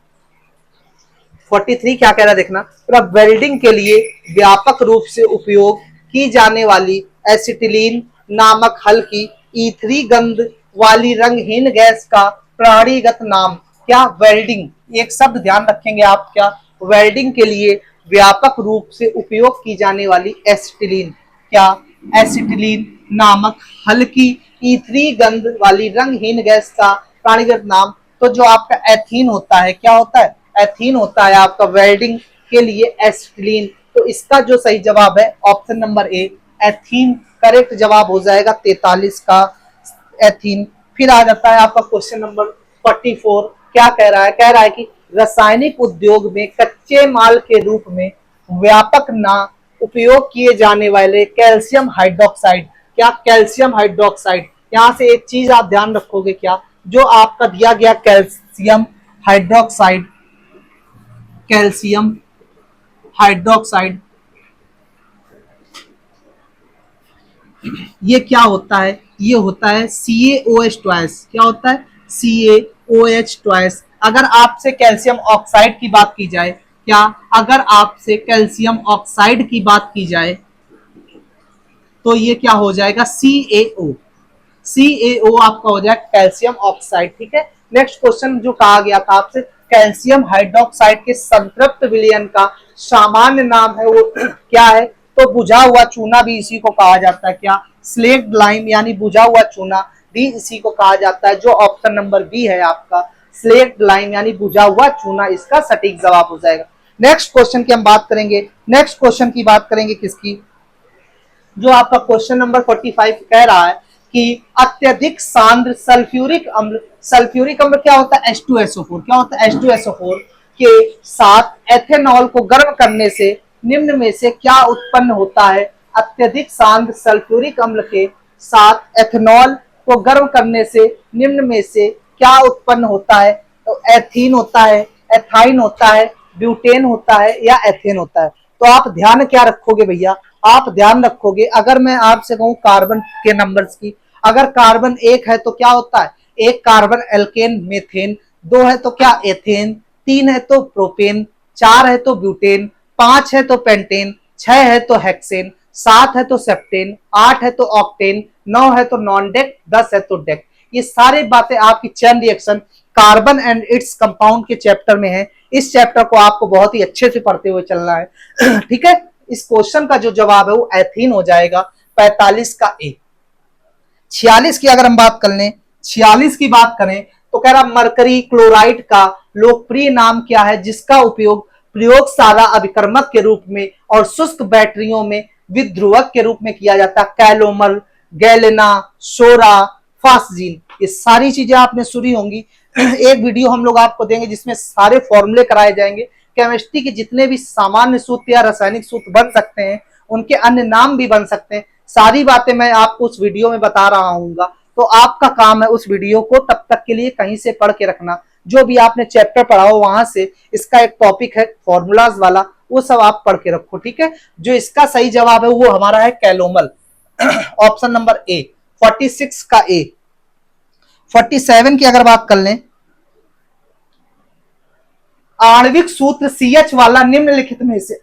43 क्या कह रहा है देखना। तो वेल्डिंग के लिए व्यापक रूप से उपयोग की जाने वाली एसिटिलीन नामक हल्की ईथरी गंध वाली रंगहीन गैस का प्रणालीगत नाम क्या। वेल्डिंग एक शब्द ध्यान रखेंगे आप, क्या वेल्डिंग के लिए व्यापक रूप से उपयोग की जाने वाली एसिटिलीन, क्या एसिटिलीन नामक हल्की ईथरी गंध वाली रंगहीन गैस का प्रणालीगत नाम। तो जो आपका एथीन होता है, क्या होता है एथीन होता है आपका वेल्डिंग के लिए एसिटिलीन। तो इसका जो सही जवाब है option number A, ethene correct जवाब हो जाएगा 43 का एथीन। फिर आ जाता है आपका क्वेश्चन नंबर 44, क्या कह रहा है, कह रहा है कि रासायनिक उद्योग में कच्चे माल के रूप में व्यापक ना उपयोग किए जाने वाले कैल्शियम हाइड्रोक्साइड, क्या कैल्शियम हाइड्रोक्साइड। यहां से एक चीज आप ध्यान रखोगे, क्या जो आपका दिया गया कैल्शियम हाइड्रोक्साइड, कैल्शियम हाइड्रोक्साइड ये क्या होता है, ये होता है CaOH ट्वाइस। क्या होता है CaOH ट्वाइस। अगर आपसे कैल्शियम ऑक्साइड की बात की जाए, क्या अगर आपसे कैल्शियम ऑक्साइड की बात की जाए तो ये क्या हो जाएगा CaO। CaO आपका हो जाएगा कैल्शियम ऑक्साइड, ठीक है। नेक्स्ट क्वेश्चन जो कहा गया था आपसे, कैल्शियम हाइड्रोक्साइड के संतृप्त विलयन का सामान्य नाम है वो क्या है। तो बुझा हुआ चूना भी इसी को कहा जाता है, क्या स्लेक्ड लाइम यानी बुझा हुआ चूना भी इसी को कहा जाता है। जो ऑप्शन नंबर बी है आपका स्लेक्ड लाइम यानी बुझा हुआ चूना इसका सटीक जवाब हो जाएगा। नेक्स्ट क्वेश्चन की हम बात करेंगे, नेक्स्ट क्वेश्चन की बात करेंगे किसकी, जो आपका क्वेश्चन नंबर 45 कह रहा है कि अत्यधिक सांद्र सल्फ्यूरिक अम्ल, सल्फ्यूरिक अम्ल क्या होता है H2SO4, क्या होता है H2SO4 के साथ एथेनॉल को गर्म करने से निम्न में से क्या उत्पन्न होता है। अत्यधिक सांद्र सल्फ्यूरिक अम्ल के साथ एथेनॉल को गर्म करने से निम्न में से क्या उत्पन्न होता है। तो एथीन होता है, एथाइन होता है, ब्यूटेन होता है या एथेन होता है। तो आप ध्यान क्या रखोगे भैया, आप ध्यान रखोगे अगर मैं आपसे कहूं कार्बन के नंबर्स की, अगर कार्बन 1 है तो क्या होता है, एक कार्बन एल्केन मेथेन, 2 है तो क्या एथेन, 3 है तो प्रोपेन, 4 है तो ब्यूटेन, 5 है तो पेंटेन, 6 है तो हेक्सेन, 7 है तो सेप्टेन, 8 है तो ऑक्टेन, 9 है तो नॉन डेक, 10 है तो डेक। ये सारी बातें आपकी chain reaction carbon and its compound के चैप्टर में है। इस चैप्टर को आपको बहुत ही अच्छे से पढ़ते हुए चलना है ठीक है। इस क्वेश्चन का जो जवाब है वो एथीन हो जाएगा 45 का ए। 46 की अगर हम बात कर लें, 46 की बात करें तो कह रहा मरकरी क्लोराइड का लोकप्रिय नाम क्या है जिसका उपयोग प्रयोगशाला अभिकर्मक के रूप में और शुष्क बैटरियों में विध्रुवक के रूप में किया जाता है। कैलोमर, गैलेना, सोरा, फास्जीन, ये सारी चीजें आपने सुनी होंगी। एक वीडियो हम लोग आपको देंगे जिसमें सारे फॉर्मूले कराए जाएंगे, केमिस्ट्री के जितने भी सामान्य सूत्र या रासायनिक सूत्र बन सकते हैं उनके अन्य नाम भी बन सकते हैं। सारी बातें मैं आपको उस वीडियो में बता रहा हूँ, तो आपका काम है उस वीडियो को तब तक के लिए कहीं से पढ़ के रखना। जो भी आपने चैप्टर पढ़ा हो वहां से इसका एक टॉपिक है फॉर्मूलाज वाला, वो सब आप पढ़ के रखो, ठीक है। जो इसका सही जवाब है वो हमारा है कैलोमल, ऑप्शन नंबर ए 46 का ए। 47 की अगर बात कर लें, आणविक सूत्र CH वाला निम्नलिखित में से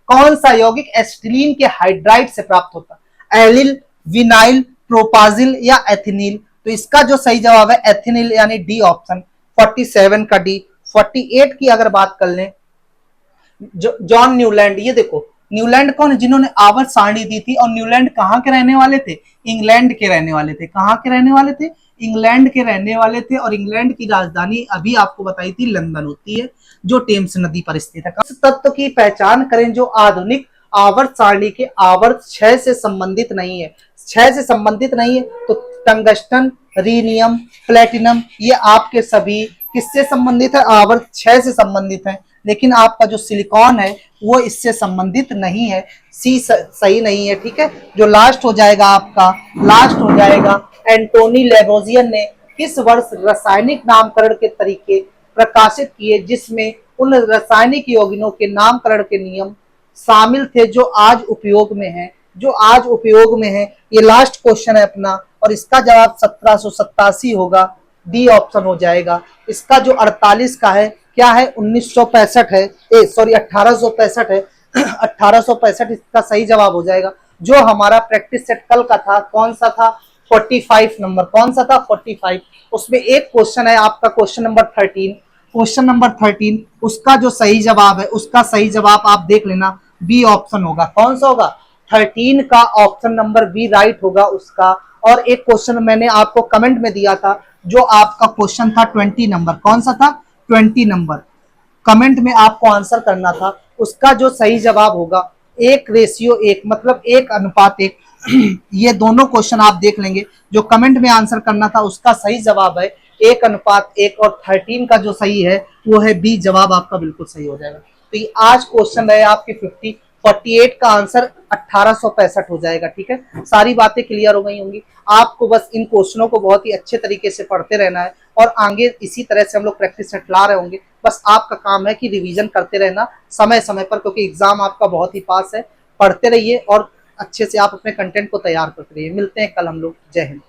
कौन सा यौगिक एसिटिलीन के हाइड्राइड से प्राप्त होता है। एलिल, विनाइल, प्रोपाजिल या एथिनिल। तो इसका जो सही जवाब है एथिनिल यानी डी ऑप्शन 47 का डी। 48 की अगर बात कर लें, जॉन न्यूलैंड, ये देखो न्यूलैंड कौन है जिन्होंने आवर्त सारणी दी थी, और न्यूलैंड कहां के रहने वाले थे, इंग्लैंड के रहने वाले थे। कहां के रहने वाले थे, इंग्लैंड के रहने वाले थे। और इंग्लैंड की राजधानी अभी आपको बताई थी लंदन होती है जो टेम्स नदी पर स्थित है। इस तत्व की पहचान करें जो आधुनिक आवर्त सारणी के आवर्त 6 से संबंधित नहीं है। 6 से संबंधित नहीं है तो टंगस्टन, रीनियम, प्लेटिनम ये आपके सभी किससे संबंधित है, आवर्त 6 से संबंधित है। लेकिन आपका जो सिलिकॉन है वो इससे संबंधित नहीं है, सी सही नहीं है, ठीक है। जो लास्ट हो जाएगा आपका, लास्ट हो जाएगा एंटोनी लेवोजियन ने किस वर्ष रासायनिक नामकरण के तरीके प्रकाशित किए जिसमें उन रासायनिक यौगिकों के नामकरण के नियम शामिल थे जो आज उपयोग में है, जो आज उपयोग में है। ये लास्ट क्वेश्चन है अपना, और इसका जवाब 1787 होगा, डी ऑप्शन हो जाएगा। इसका जो 48 का है क्या है, 1965 है, सॉरी 1865 है। 1865 इसका सही जवाब हो जाएगा। जो हमारा प्रैक्टिस सेट कल का था कौन सा था, 45 नंबर, कौन सा था 45। उसमें एक क्वेश्चन है आपका क्वेश्चन नंबर 13, क्वेश्चन नंबर 13 उसका जो सही जवाब है, उसका सही जवाब आप देख लेना, बी ऑप्शन होगा। कौन सा होगा, 13 का ऑप्शन नंबर बी राइट होगा उसका। और एक क्वेश्चन मैंने आपको कमेंट में दिया था, जो आपका क्वेश्चन था 20 नंबर, कौन सा था 20 नंबर, कमेंट में आपको आंसर करना था। उसका जो सही जवाब होगा 1:1, मतलब 1:1। ये दोनों क्वेश्चन आप देख लेंगे, जो कमेंट में आंसर करना था उसका सही जवाब है 1:1, और 13 का जो सही है वो है बी, जवाब आपका बिल्कुल सही हो जाएगा। तो ये आज क्वेश्चन रहे आपके 48 का आंसर 1865 हो जाएगा। ठीक है, सारी बातें क्लियर हो गई होंगी। आपको बस इन क्वेश्चनों को बहुत ही अच्छे तरीके से पढ़ते रहना है, और आगे इसी तरह से हम लोग प्रैक्टिस सेट ला रहे होंगे। बस आपका काम है कि रिवीजन करते रहना समय समय पर, क्योंकि एग्जाम आपका बहुत ही पास है। पढ़ते रहिए और अच्छे से आप अपने कंटेंट को तैयार करते रहिए। मिलते हैं कल हम लोग। जय हिंद।